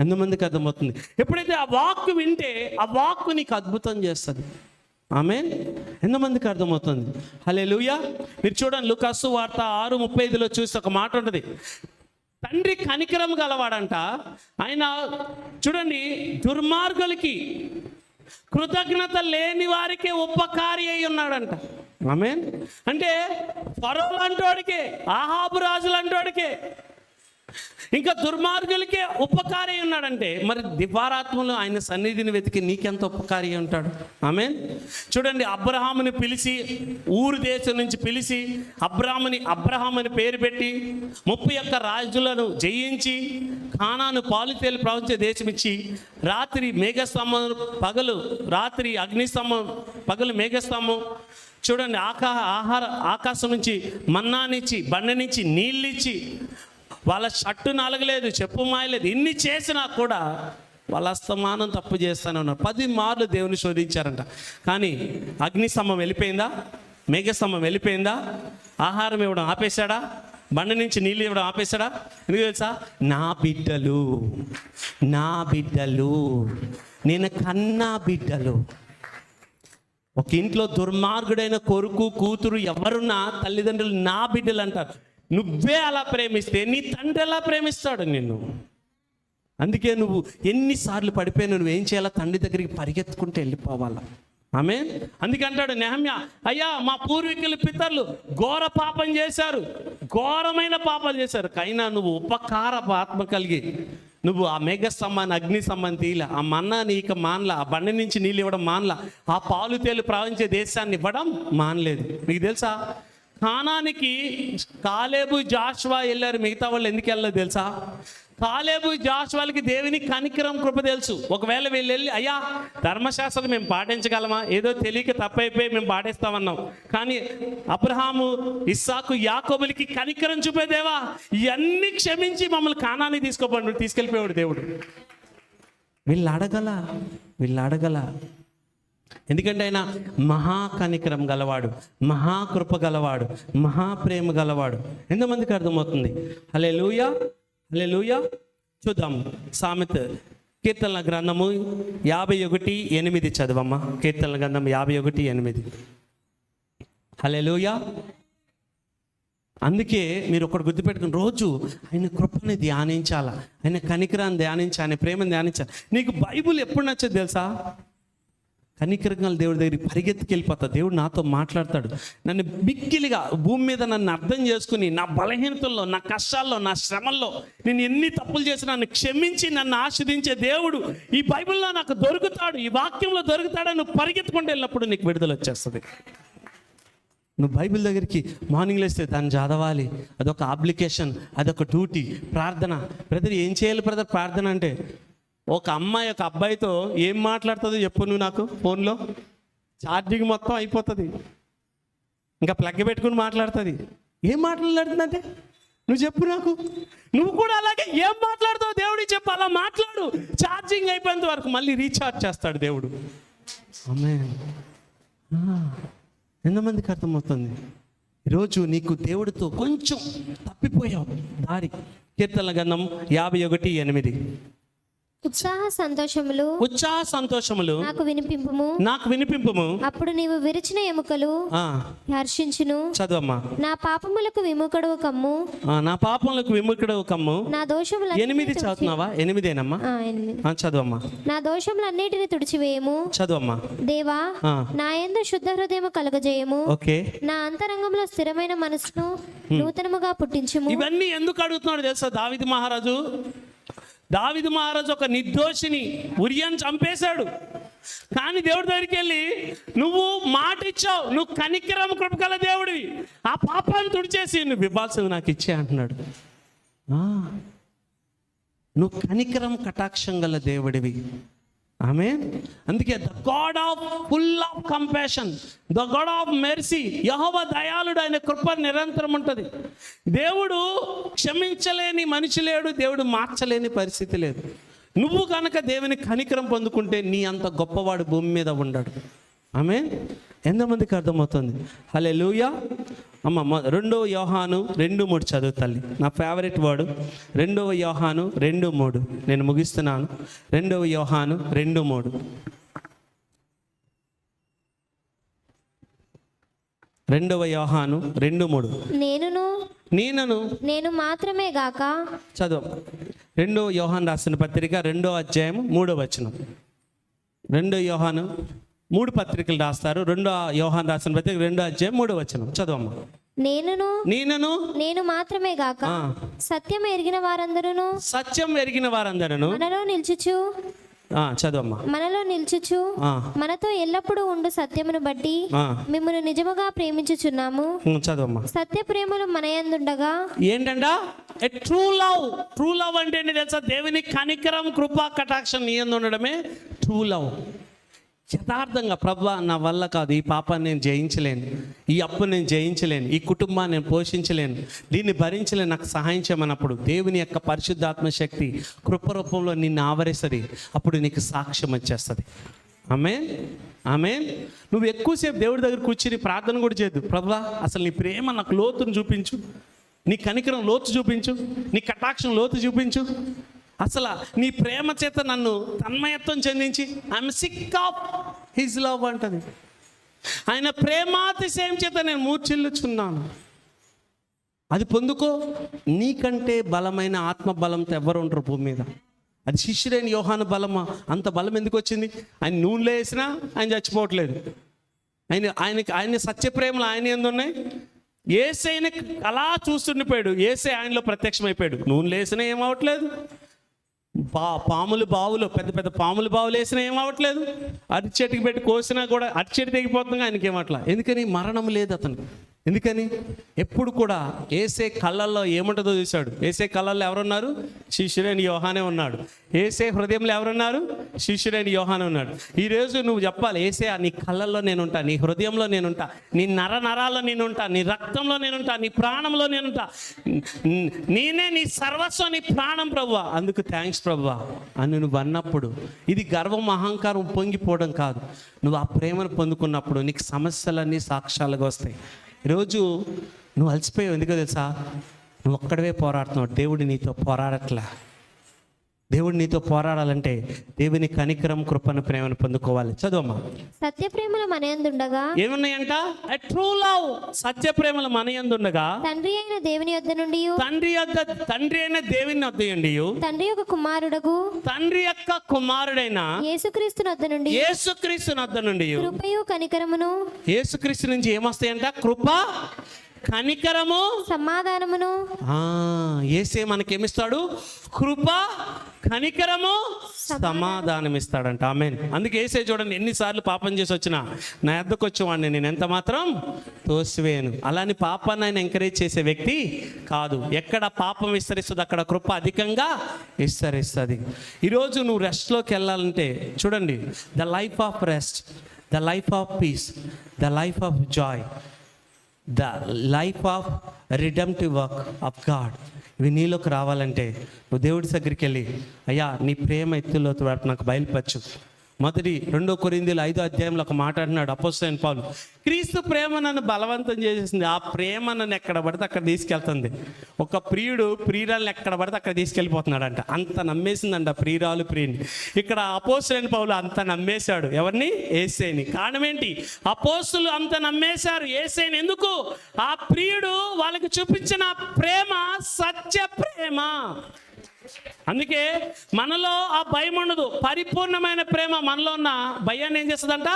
ఎంతమందికి అర్థమవుతుంది? ఎప్పుడైతే ఆ వాక్కు వింటే ఆ వాక్కు నీకు అద్భుతం చేస్తుంది. ఆమేన్. ఎంతమందికి అర్థమవుతుంది? హల్లెలూయా. మీరు చూడండి, లూకాసు వార్త 6:35లో చూసి ఒక మాట ఉంటుంది. తండ్రి కనికరం గలవాడంట. ఆయన చూడండి, దుర్మార్గులకి, కృతజ్ఞత లేని వారికి ఉపకారి అయి ఉన్నాడంట. ఆమేన్. అంటే ఫరో లాంటోడికే, ఆహాబు రాజు లాంటోడికే, ఇంకా దుర్మార్గులకే ఉపకారి ఉన్నాడంటే మరి దివారాత్మలు ఆయన సన్నిధిని వెతికి నీకెంత ఉపకారి ఉంటాడు. ఆమేన్. చూడండి, అబ్రహాముని పిలిచి, ఊరు దేశం నుంచి పిలిచి అబ్రహాం అని పేరు పెట్టి 31 రాజులను జయించి కానాను పాలు తేలి ప్రవహించే దేశం ఇచ్చి, రాత్రి మేఘస్తంభం, పగలు రాత్రి అగ్నిస్తంభం, పగలు మేఘస్తంభం, చూడండి ఆకాశం నుంచి మన్నానిచ్చి, బండ నుంచి నీళ్ళిచ్చి, వాళ్ళ షట్టు నలగలేదు, చెప్పు మాయలేదు, ఇన్ని చేసినా కూడా వాళ్ళ అస్తమానం తప్పు చేస్తూనే ఉన్నారు. 10 మార్లు దేవుని శోధించారంట. కానీ అగ్నిస్తంభం వెళ్ళిపోయిందా? మేఘస్తంభం వెళ్ళిపోయిందా? ఆహారం ఇవ్వడం ఆపేశాడా? బండ నుంచి నీళ్ళు ఇవ్వడం ఆపేశాడా? ఎందుకు తెలుసా? నా బిడ్డలు, నేను కన్నా బిడ్డలు. ఒక ఇంట్లో దుర్మార్గుడైన కొడుకు, కూతురు ఎవరున్నా తల్లిదండ్రులు నా బిడ్డలు అంటారు. నువ్వే అలా ప్రేమిస్తే నీ తండ్రి ఎలా ప్రేమిస్తాడు నిన్ను? అందుకే నువ్వు ఎన్నిసార్లు పడిపోయినా నువ్వేం చేయాలా? తండ్రి దగ్గరికి పరిగెత్తుకుంటూ వెళ్ళిపోవాలా. ఆమె అందుకే అంటాడు నెహమ్యా, అయ్యా మా పూర్వీకులు పితరులు ఘోర పాపం చేశారు, ఘోరమైన పాపాలు చేశారు, అయినా నువ్వు ఉపకార ఆత్మ కలిగి నువ్వు ఆ మేఘ స్తంభాన్ని అగ్ని స్తంభాన్ని తీయలే, ఆ మన్నా నీక మానలా, ఆ బండి నుంచి నీళ్ళు ఇవ్వడం మానలా, ఆ పాలు తేలు ప్రవహించే దేశాన్ని ఇవ్వడం మానలేదు. మీకు తెలుసా కానానికి కాలేబు జాషువా వెళ్ళారు, మిగతా వాళ్ళు ఎందుకు వెళ్ళలేదు తెలుసా? కాలేబు జాషువాలకి దేవుని కనికరం కృప తెలుసు. ఒకవేళ వీళ్ళు వెళ్ళి అయ్యా ధర్మశాస్త్రం మేము పాటించగలమా, ఏదో తెలియక తప్పైపోయి మేము పాటిస్తామన్నాం, కానీ అబ్రహాము ఇస్సాకు యాకోబులకి కనికరం చూపేదేవా ఇవన్నీ క్షమించి మమ్మల్ని కానానికి తీసుకెళ్ళిపోయాడు దేవుడు. వీళ్ళు అడగల ఎందుకంటే ఆయన మహాకనికరం గలవాడు, మహాకృప గలవాడు, మహాప్రేమ గలవాడు. ఎంతమందికి అర్థమవుతుంది? హల్లెలూయా, హల్లెలూయా. చూద్దాం సామెత కీర్తనల గ్రంథము 51:8 చదవమ్మా. కీర్తనల గ్రంథం 51:8. హల్లెలూయా. అందుకే మీరు ఒకటి గుర్తుపెట్టుకుని రోజు ఆయన కృపని ధ్యానించాలా, ఆయన కనికరాన్ని ధ్యానించాలి, ఆయన ప్రేమను ధ్యానించాలి. నీకు బైబుల్ ఎప్పుడు నచ్చదు తెలుసా? కనికరంగా దేవుడి దగ్గరికి పరిగెత్తుకెళ్ళిపోతా. దేవుడు నాతో మాట్లాడతాడు, నన్ను బిక్కిలిగా భూమి మీద నన్ను అర్థం చేసుకుని నా బలహీనతల్లో, నా కష్టాల్లో, నా శ్రమల్లో నేను ఎన్ని తప్పులు చేసి నన్ను క్షమించి నన్ను ఆస్వాదించే దేవుడు ఈ బైబిల్లో నాకు దొరుకుతాడు, ఈ వాక్యంలో దొరుకుతాడని నువ్వు పరిగెత్తుకుంటూ వెళ్ళినప్పుడు నీకు విడుదల వచ్చేస్తుంది. నువ్వు బైబిల్ దగ్గరికి మార్నింగ్ లేస్తే దాన్ని చదవాలి, అదొక అప్లికేషన్, అదొక డ్యూటీ. ప్రార్థన బ్రదర్ ఏం చేయాలి బ్రదర్ ప్రార్థన అంటే? ఒక అమ్మాయి ఒక అబ్బాయితో ఏం మాట్లాడుతుందో చెప్పు నువ్వు నాకు. ఫోన్లో ఛార్జింగ్ మొత్తం అయిపోతుంది, ఇంకా ప్లగ్ పెట్టుకుని మాట్లాడుతుంది. ఏం మాట్లాడుతుందంటే నువ్వు చెప్పు నాకు. నువ్వు కూడా అలాగే ఏం మాట్లాడుతావు దేవుడికి చెప్పు, అలా మాట్లాడు. ఛార్జింగ్ అయిపోయేంత వరకు మళ్ళీ రీఛార్జ్ చేస్తాడు దేవుడు. ఆమేన్. ఎంతమందికి అర్థమవుతుంది? ఈరోజు నీకు దేవుడితో కొంచెం తప్పిపోయావు దారి. కీర్తనల గ్రంథం 51:8. ఉత్సాహ సంతోషములు నాకు వినిపింపుము. అప్పుడు నీవు విరిచిన ఎముకలు హర్షించును. చదవమ్మా. నా పాపములకు విముఖుడవు కమ్ము. నా దోషములు 8 చదువుతున్నావా? 8ఏనమ్మా. చదవమ్మా. నా దోషములన్నిటిని తుడిచివేయము. చదవమ్మా. దేవా నా యందు శుద్ధ హృదయము కలుగజేయము. ఓకే. నా అంతరంగంలో స్థిరమైన మనసును నూతనముగా పుట్టించుము. ఇవన్నీ ఎందుకు అడుగుతున్నాడు తెలుసా? దావీదు మహారాజు ఒక నిర్దోషిని ఉరియాని చంపేశాడు, కానీ దేవుడి దగ్గరికి వెళ్ళి నువ్వు మాట ఇచ్చావు, నువ్వు కనికరం కృపగల దేవుడివి, ఆ పాపాన్ని తుడిచేసి నువ్వు ఇవ్వాల్సినవి నాకు ఇచ్చే అంటున్నాడు. నువ్వు కనికరం కటాక్షం గల దేవుడివి. ఆమేన్. అందుకే the God of full of compassion, the God of mercy. యెహోవా దయాళుడు, ఆయన కృప నిరంతరం ఉంటుంది. దేవుడు క్షమించలేని మనిషి లేడు, దేవుడు మార్చలేని పరిస్థితి లేదు. నువ్వు కనుక దేవుని కనికరం పొందుకుంటే నీ అంత గొప్పవాడు భూమి మీద ఉండడు. ఆమేన్. ఎంతమందికి అర్థమవుతుంది? హల్లెలూయా. అమ్మ 2 యోహాను 2:3 చదువు తల్లి. నా ఫేవరెట్ వర్డ్ 2 యోహాను 2:3. నేను ముగిస్తున్నాను. 2 యోహాను 2:3. 2 యోహాను 2:3. నేను మాత్రమే గాక. చదువు. 2 యోహాను రాసిన పత్రిక 2వ అధ్యాయం 3వ వచనం. 2 యోహాను 3 పత్రికలు రాస్తారు. 2 యోహాను రాసిన పత్రిక 2వ అధ్యాయం 3వ వచనం. చదవమ్మా. నేను మాత్రమే గాక సత్యం ఎరిగిన వారందరూ మనలో నిల్చుచు. చదవమ్మా. మనలో నిల్చుచు మనతో ఎల్లప్పుడూ ఉండు సత్యమును బట్టి మిమ్మల్ని నిజముగా ప్రేమించుచున్నాము. చదవమ్మా. సత్య ప్రేమలు మన యందుండగా ఏంటంట? ట్రూ లవ్ అంటే ఏంటి తెలుసా? దేవుని కనికరం కృపా కటాక్షం నీ యందు ఉండడమే ట్రూ లవ్. యథార్థంగా ప్రభువా నా వల్ల కాదు, ఈ పాపాన్ని నేను జయించలేను, ఈ అప్పుని నేను జయించలేను, ఈ కుటుంబాన్ని నేను పోషించలేను, దీన్ని భరించలేను, నాకు సహాయం చేయమన్నప్పుడు దేవుని యొక్క పరిశుద్ధాత్మ శక్తి కృపరూపంలో నిన్ను ఆవరిస్తుంది. అప్పుడు నీకు సాక్ష్యం వచ్చేస్తుంది. ఆమేన్, ఆమేన్. నువ్వు ఎక్కువసేపు దేవుడి దగ్గర కూర్చుని ప్రార్థన కూడా చేయద్దు. ప్రభువా అసలు నీ ప్రేమ నాకు లోతును చూపించు, నీ కనికరం లోతు చూపించు, నీ కటాక్షం లోతు చూపించు, అసలు నీ ప్రేమ చేత నన్ను తన్మయత్వం చెందించి. I'm sick of his love అంటది. ఆయన ప్రేమాతిశయం చేత నేను మూర్ఛిల్లుచున్నాను. అది పొందుకో. నీకంటే బలమైన ఆత్మ బలంతో ఎవరు ఉండరు భూమి మీద. అది శిష్యుడైన యోహాను బలమా? అంత బలం ఎందుకు వచ్చింది? ఆయన నూనెలో వేసినా ఆయన చచ్చిపోవట్లేదు. ఆయన సత్యప్రేమలు ఆయన ఏంది ఉన్నాయి. ఏసైని అలా చూస్తుండిపోయాడు, ఏసై ఆయనలో ప్రత్యక్షమైపోయాడు. నూనెలో వేసినా ఏమవట్లేదు, పాములు బావులు, పెద్ద పెద్ద పాములు బావులు వేసినా ఏమవట్లేదు, అరటి చెట్టుకి పెట్టి కోసినా కూడా అరటి చెట్టు తెగిపోతుంది, ఆయనకి ఏమట్లా. ఎందుకని? మరణం లేదు అతను. ఎందుకని? ఎప్పుడు కూడా ఏసే కళ్ళల్లో ఏముంటుందో చూశాడు. ఏసే కళ్ళల్లో ఎవరున్నారు? శిష్యుడైన యోహానే ఉన్నాడు. ఏసే హృదయంలో ఎవరున్నారు? శిష్యుడైన యోహానే ఉన్నాడు. ఈరోజు నువ్వు చెప్పాలి, ఏసే నీ కళ్ళల్లో నేనుంటా, నీ హృదయంలో నేనుంటా, నీ నరాల్లో నేనుంటా, నీ రక్తంలో నేనుంటా, నీ ప్రాణంలో నేనుంటా, నేనే నీ సర్వస్వం, నీ ప్రాణం ప్రభువా, అందుకు థ్యాంక్స్ ప్రభువా అని నువ్వు అన్నప్పుడు, ఇది గర్వం అహంకారం పొంగిపోవడం కాదు. నువ్వు ఆ ప్రేమను పొందుకున్నప్పుడు నీకు సమస్యలన్నీ సాక్ష్యాలుగా వస్తాయి. ఈరోజు నువ్వు అలసిపోయావు, ఎందుకో తెలుసా? నువ్వు ఒక్కడవే పోరాడుతున్నావు, దేవుడు నీతో పోరాడట్లా. దేవుడు నీతో పోరాడాలంటే దేవుని కనికరం, కృపను, ప్రేమను పొందుకోవాలి. చదువమ్మా. సత్య ప్రేమలు మన యందుండగా ఏమున్నాయంట? ట్రూ లవ్, సత్య ప్రేమలు మన యందుండగా తండ్రి అయిన దేవుని యొద్ద నుండి తండ్రి అయిన దేవుని వద్ద నుండి తండ్రి యొక్క కుమారుడగు తండ్రి యొక్క కుమారుడైన యేసుక్రీస్తు వద్ద నుండి యేసుక్రీస్తు వద్ద నుండి కృపయు కనికరమును, యేసుక్రీస్తు నుంచి ఏమొస్తాయంట? కృప, కనికరము, సమాధానమును. యేసే మనకేమిస్తాడు? కృప, కనికరము, సమాధానం ఇస్తాడంట. ఆమేన్. అందుకే యేసే చూడండి, ఎన్నిసార్లు పాపం చేసి వచ్చినా నా యొద్దకు వచ్చేవాడిని నేను ఎంత మాత్రం తోసివేయను. అలాని పాపాన్ని ఆయన ఎంకరేజ్ చేసే వ్యక్తి కాదు. ఎక్కడ పాపం విస్తరిస్తుంది అక్కడ కృప అధికంగా విస్తరిస్తుంది. ఈరోజు నువ్వు రెస్ట్లోకి వెళ్ళాలంటే చూడండి, the life of rest, the life of piece, the life of Joy, the life of redemptive work of God, ఇవి నీలోకి రావాలంటే నువ్వు దేవుడి దగ్గరికి వెళ్ళి, అయ్యా నీ ప్రేమ ఎత్తులోతు నాకు బయలుపరచు. 2 కొరింథీయులు 5వ అధ్యాయంలో ఒక మాట అంటున్నాడు అపోస్తలుడైన పౌలు, క్రీస్తు ప్రేమ నన్ను బలవంతం చేసేసింది. ఆ ప్రేమ నన్ను ఎక్కడ పడితే అక్కడ తీసుకెళ్తుంది. ఒక ప్రియుడు ప్రియురాలను ఎక్కడ పడితే అక్కడ తీసుకెళ్ళిపోతున్నాడంట. అంత నమ్మేసిందంట ప్రియురాలు ప్రియుని. ఇక్కడ అపోస్తలుడైన పౌలు అంత నమ్మేశాడు. ఎవరిని? యేసేని. కారణం ఏంటి? అపోస్తలులు అంత నమ్మేశారు యేసేని. ఎందుకు? ఆ ప్రియుడు వాళ్ళకి చూపించిన ప్రేమ సత్య ప్రేమ. అందుకే మనలో ఆ భయం ఉండదు. పరిపూర్ణమైన ప్రేమ మనలో ఉన్న భయాన్ని ఏం చేస్తుందంట?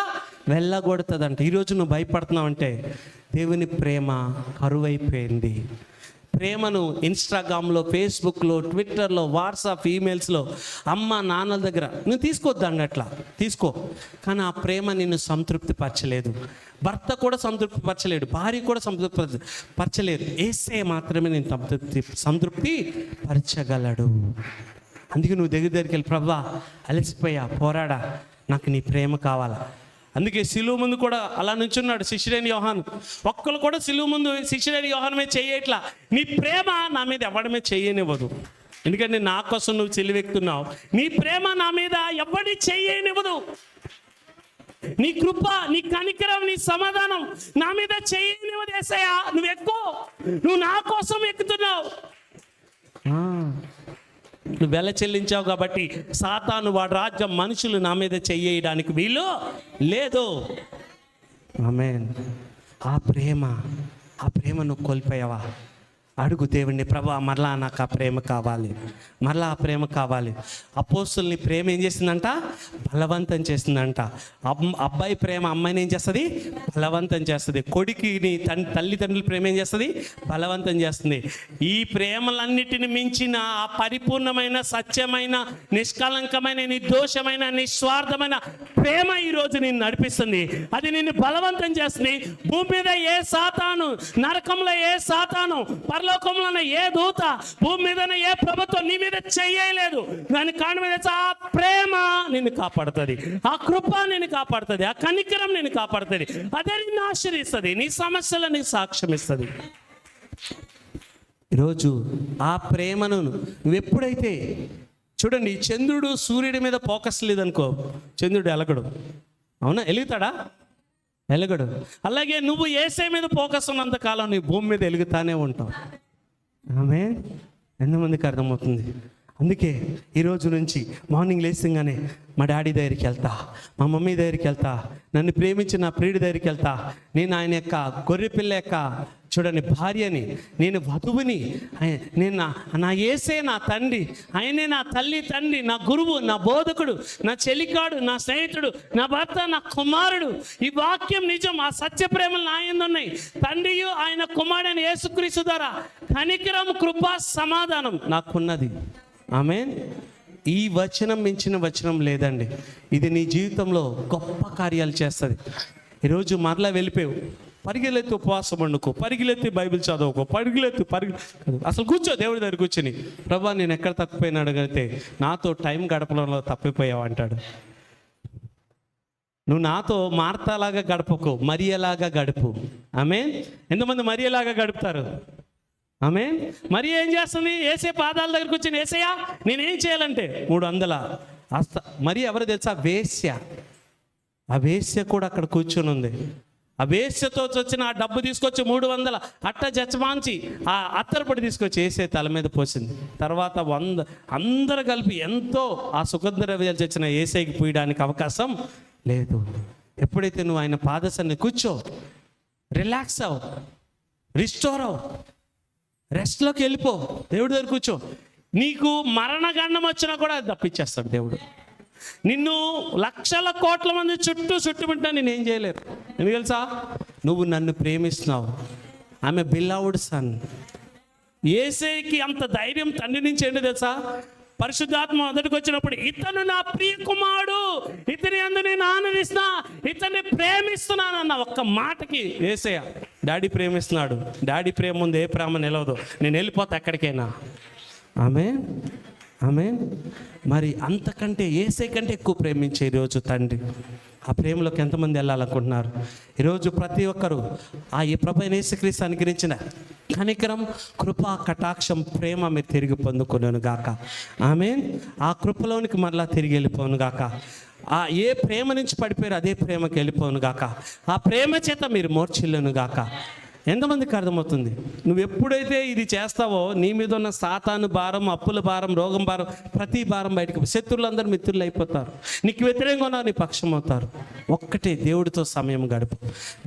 వెళ్ళగొడుతుందంట. ఈరోజు నువ్వు భయపడుతున్నావు అంటే దేవుని ప్రేమ కరువైపోయింది. ప్రేమను ఇన్స్టాగ్రామ్లో, ఫేస్బుక్లో, ట్విట్టర్లో, వాట్సాప్, ఈమెయిల్స్లో, అమ్మ నాన్నల దగ్గర నువ్వు తీసుకోవద్దండి, అట్లా తీసుకో. కానీ ఆ ప్రేమ నిన్ను సంతృప్తి పరచలేదు. భర్త కూడా సంతృప్తి పరచలేడు, భార్య కూడా సంతృప్తి పరచలేదు. యేసే మాత్రమే నేను సంతృప్తి పరచగలడు. అందుకే నువ్వు దగ్గరికి వెళ్ళి, ప్రభువా అలసిపోయా, పోరాడా, నాకు నీ ప్రేమ కావాలా. అందుకే సిలువ ముందు కూడా అలా నుంచున్నాడు శిష్యుడైన యోహాను. ఒక్కరు కూడా సిలువ ముందు శిష్యుడైన యోహాను మీద చెయ్యట్లా. నీ ప్రేమ నా మీద ఎవడమే చెయ్యనివ్వదు. ఎందుకంటే నా కోసం నువ్వు సిలువెక్కుతున్నావు. నీ ప్రేమ నా మీద ఎవడి చెయ్యనివ్వదు. నీ కృప, నీ కనికరం, నీ సమాధానం నా మీద చెయ్యనివ్వదు. యేసయ్యా నువ్వు ఎక్కువ, నువ్వు నా కోసం ఎక్కుతున్నావు. నువ్వు వెల చెల్లించావు కాబట్టి సాతాను, వాడి రాజ్యం, మనుషులు నా మీద చెయ్యడానికి వీలు లేదు. ఆమేన్. ఆ ప్రేమ నువ్వు కోల్పోయావా? అడుగు దేవుణ్ణి, ప్రభువా మరలా నాకు ఆ ప్రేమ కావాలి, మరలా ఆ ప్రేమ కావాలి. అపోస్తుల్ని ప్రేమ ఏం చేసిందంట? బలవంతం చేసిందంట. అబ్బాయి ప్రేమ అమ్మాయిని ఏం చేస్తుంది? బలవంతం చేస్తుంది. కొడుకుని తల్లిదండ్రుల ప్రేమ ఏం చేస్తుంది? బలవంతం చేస్తుంది. ఈ ప్రేమలన్నిటిని మించిన ఆ పరిపూర్ణమైన, సత్యమైన, నిష్కలంకమైన, నిర్దోషమైన, నిస్వార్థమైన ప్రేమ ఈరోజు నిన్ను నడిపిస్తుంది. అది నిన్ను బలవంతం చేస్తుంది. భూమి మీద ఏ సాతాను, నరకంలో ఏ సాతాను, పరలోకంలో ఏ దూత, భూమి మీద ఏ ప్రభుత్వం నీ మీద చెయ్యలేదు. దాని కారణం ఆ ప్రేమ నిన్ను కాపాడుతుంది, ఆ కృప నిన్ను కాపాడుతుంది, ఆ కనికరం నిన్ను కాపాడుతుంది. అదే నిన్ను ఆశ్రయిస్తుంది, నీ సమస్యలను సాక్ష్యం ఇస్తుంది. ఈరోజు ఆ ప్రేమను నువ్వు ఎప్పుడైతే చూడండి, చంద్రుడు సూర్యుడి మీద ఫోకస్ లేదనుకో, చంద్రుడు ఎలగడు. అవునా? ఎలుగుతాడా? వెలుగడు. అలాగే నువ్వు యేసే మీద ఫోకస్ ఉన్నంత కాలం నీ భూమి మీద వెలుగుతానే ఉంటావు. ఆమేన్. ఎంతమందికి అర్థమవుతుంది? అందుకే ఈరోజు నుంచి మార్నింగ్ లేచింగానే మా డాడీ దగ్గరికి వెళ్తా, మా మమ్మీ దగ్గరికి వెళ్తా, నన్ను ప్రేమించిన నా ప్రియుడి దగ్గరికి వెళ్తా. నేను ఆయన యొక్క గొర్రెపిల్ల యొక్క చూడండి భార్యని, నేను వధువుని, నేను నా యేసే నా తండ్రి, ఆయనే నా తల్లి తండ్రి, నా గురువు, నా బోధకుడు, నా చెలికాడు, నా స్నేహితుడు, నా భర్త, నా కుమారుడు. ఈ వాక్యం నిజం. ఆ సత్య ప్రేమలు నా యందు ఉన్నాయి. తండ్రియు ఆయన కుమారుడైన యేసుక్రీస్తు ద్వారా కనికరం, కృప, సమాధానం నాకున్నది. ఆమేన్. ఈ వచనం మించిన వచనం లేదండి. ఇది నీ జీవితంలో గొప్ప కార్యాలు చేస్తుంది. ఈరోజు మరలా వెళ్ళిపోయావు, పరిగెలెత్తి ఉపవాసం వండుకో, పరిగెలెత్తి బైబిల్ చదువుకో, పరిగెలెత్తి అసలు కూర్చో దేవుడి దగ్గర కూర్చొని, ప్రభా నేను ఎక్కడ తప్పిపోయినా అడిగితే, నాతో టైం గడపడంలో తప్పిపోయావు అంటాడు. నువ్వు నాతో మార్తాలాగా గడపకు, మరియలాగా గడుపు. ఆమేన్. ఎంతమంది మరియలాగా గడుపుతారు? ఆమేన్. మరి ఏం చేస్తుంది? ఏసే పాదాల దగ్గరకు వచ్చి, ఏసయ్యా నేనేం చేయాలంటే 300 మరి ఎవరు తెలుసా? వేశ్య. ఆ వేశ్య కూడా అక్కడ కూర్చొని ఉంది. ఆ వేశ్యతో వచ్చిన ఆ డబ్బు తీసుకొచ్చి 300 అట్ట జచ్చమాంచి ఆ అత్తరపడి తీసుకొచ్చి ఏసే తల మీద పోసింది. తర్వాత 100 అందరు కలిపి ఎంతో ఆ సుగంధద్రవ్యాలు తెచ్చిన ఏసైకి పూయడానికి అవకాశం లేదు. ఎప్పుడైతే నువ్వు ఆయన పాదసన్ని కూర్చో, రిలాక్స్ అవు, రిస్టోర్ అవు, రెస్ట్లోకి వెళ్ళిపో, దేవుడి దగ్గర కూర్చో. నీకు మరణగండం వచ్చినా కూడా అది తప్పించేస్తాడు దేవుడు. నిన్ను లక్షల కోట్ల మంది చుట్టుముట్టినా నేనేం చేయలేరు. ఎందుకు తెలుసా? నువ్వు నన్ను ప్రేమిస్తున్నావు. ఆమె బిలౌడ్ సన్. యేసేకి అంత ధైర్యం తండ్రి నుంచి ఏంటో తెలుసా? పరిశుద్ధాత్మ మొదటికి వచ్చినప్పుడు, ఇతను నా ప్రియ కుమారుడు, ఇతని యందు నేను ఆనందిస్తున్నా, ఇతన్ని ప్రేమిస్తున్నాను అన్న ఒక్క మాటకి యేసయ్య డాడీ ప్రేమిస్తున్నాడు. డాడీ ప్రేమ ముందు ఏ ప్రేమ నిలవదు. నేను వెళ్ళిపోతా ఎక్కడికైనా. ఆమేన్. ఆమేన్. మరి అంతకంటే యేసయ్య కంటే ఎక్కువ ప్రేమించే ఈరోజు తండ్రి. ఆ ప్రేమలోకి ఎంతమంది వెళ్ళాలనుకుంటున్నారు? ఈరోజు ప్రతి ఒక్కరూ ఆ ఈ ప్రభువైన యేసుక్రీస్తు అనుగ్రహించిన కనికరం, కృప, కటాక్షం, ప్రేమ మీరు తిరిగి పొందుకునేను గాక. ఆమేన్. ఆ కృపలోనికి మరలా తిరిగి వెళ్ళిపోను గాక. ఆ ఏ ప్రేమ నుంచి పడిపోయారు అదే ప్రేమకి వెళ్ళిపోను గాక. ఆ ప్రేమ చేత మీరు మోర్చిల్లును గాక. ఎంతమందికి అర్థమవుతుంది? నువ్వు ఎప్పుడైతే ఇది చేస్తావో నీ మీద ఉన్న సాతాను భారం, అప్పుల భారం, రోగం భారం, ప్రతి భారం బయటకు, శత్రువులందరూ మిత్రులు అయిపోతారు, నీకు వ్యతిరేకంగా ఉన్నారు, నీ పక్షం అవుతారు. ఒక్కటే దేవుడితో సమయం గడుపు.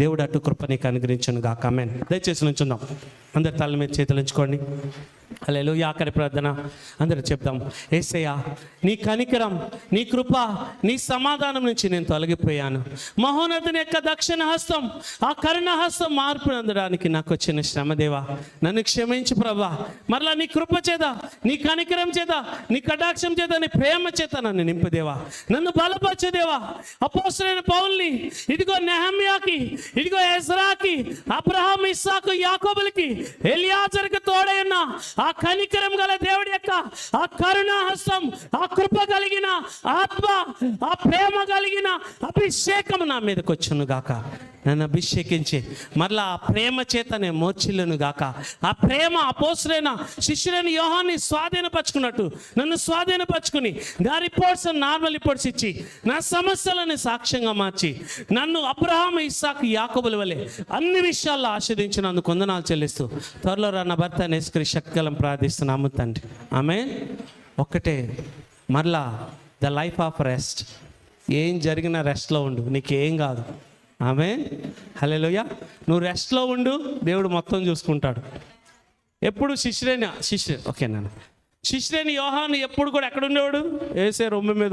దేవుడు అటు కృప నీకు అనుగ్రహించును గాక. ఆమేన్. దయచేసి నుంచుందాం. అందరి తల మీద చేతులు ఉంచుకోండి. హల్లెలూయా. ఆఖరి ప్రార్థన అందరూ చెప్దాం. యేసయ్యా నీ కనికరం, నీ కృప, నీ సమాధానం నుంచి నేను తొలగిపోయాను. మహోన్నతుని యొక్క దక్షిణ హస్తం, ఆ కరుణ హస్తం మార్పు అందడానికి నాకు వచ్చిన శ్రమదేవా నన్ను క్షమించు ప్రభా. మరలా నీ కృప చేత, నీ కనికరం చేత, నీ కటాక్షం చేత, నీ ప్రేమ చేత నన్ను నింపుదేవా, నన్ను బలపరచదేవా. అపోస్తలులైన పౌలుని, ఇదిగో నెహమ్యాకి, ఇదిగో ఎజ్రాకి, అబ్రహాం, ఇస్సాకు, యాకోబులకి, ఎలియాజరుకి తోడైన ఆ కనికరం గల దేవుడి యొక్క ఆ కరుణ హస్తం, ఆ కృప కలిగిన ఆత్మ, ఆ ప్రేమ కలిగిన అభిషేకం నా మీదకి వచ్చును గాక. నన్ను అభిషేకించి మరలా ఆ ప్రేమ చేతనే మోర్చిల్లును గాక. ఆ ప్రేమ అపోస్తలులైన శిష్యులైన యోహాన్ని స్వాధీనపరచుకున్నట్టు నన్ను స్వాధీనపరచుకుని నా రిపోర్ట్స్ నార్మల్ రిపోర్ట్స్ ఇచ్చి నా సమస్యలను సాక్ష్యంగా మార్చి నన్ను అబ్రహాం, ఇస్సాకు, యాకోబుల వలె అన్ని విషయాల్లో ఆశీర్వదించినందుకు వందనాలు చెల్లిస్తూ త్వరలో నా భర్త యేసుక్రీస్తు శక్తిగలం ప్రార్థిస్తున్నాము తండ్రి. ఆమేన్. ఒక్కటే, మరలా ద లైఫ్ ఆఫ్ రెస్ట్. ఏం జరిగినా రెస్ట్లో ఉండు, నీకేం కాదు. ఆమేన్. హల్లెలూయా. నువ్వు రెస్ట్లో ఉండు, దేవుడు మొత్తం చూసుకుంటాడు. ఎప్పుడు శిష్యుడైన యోహాను ఎప్పుడు కూడా ఎక్కడ ఉండేవాడు? యేసే రొమ్ము మీద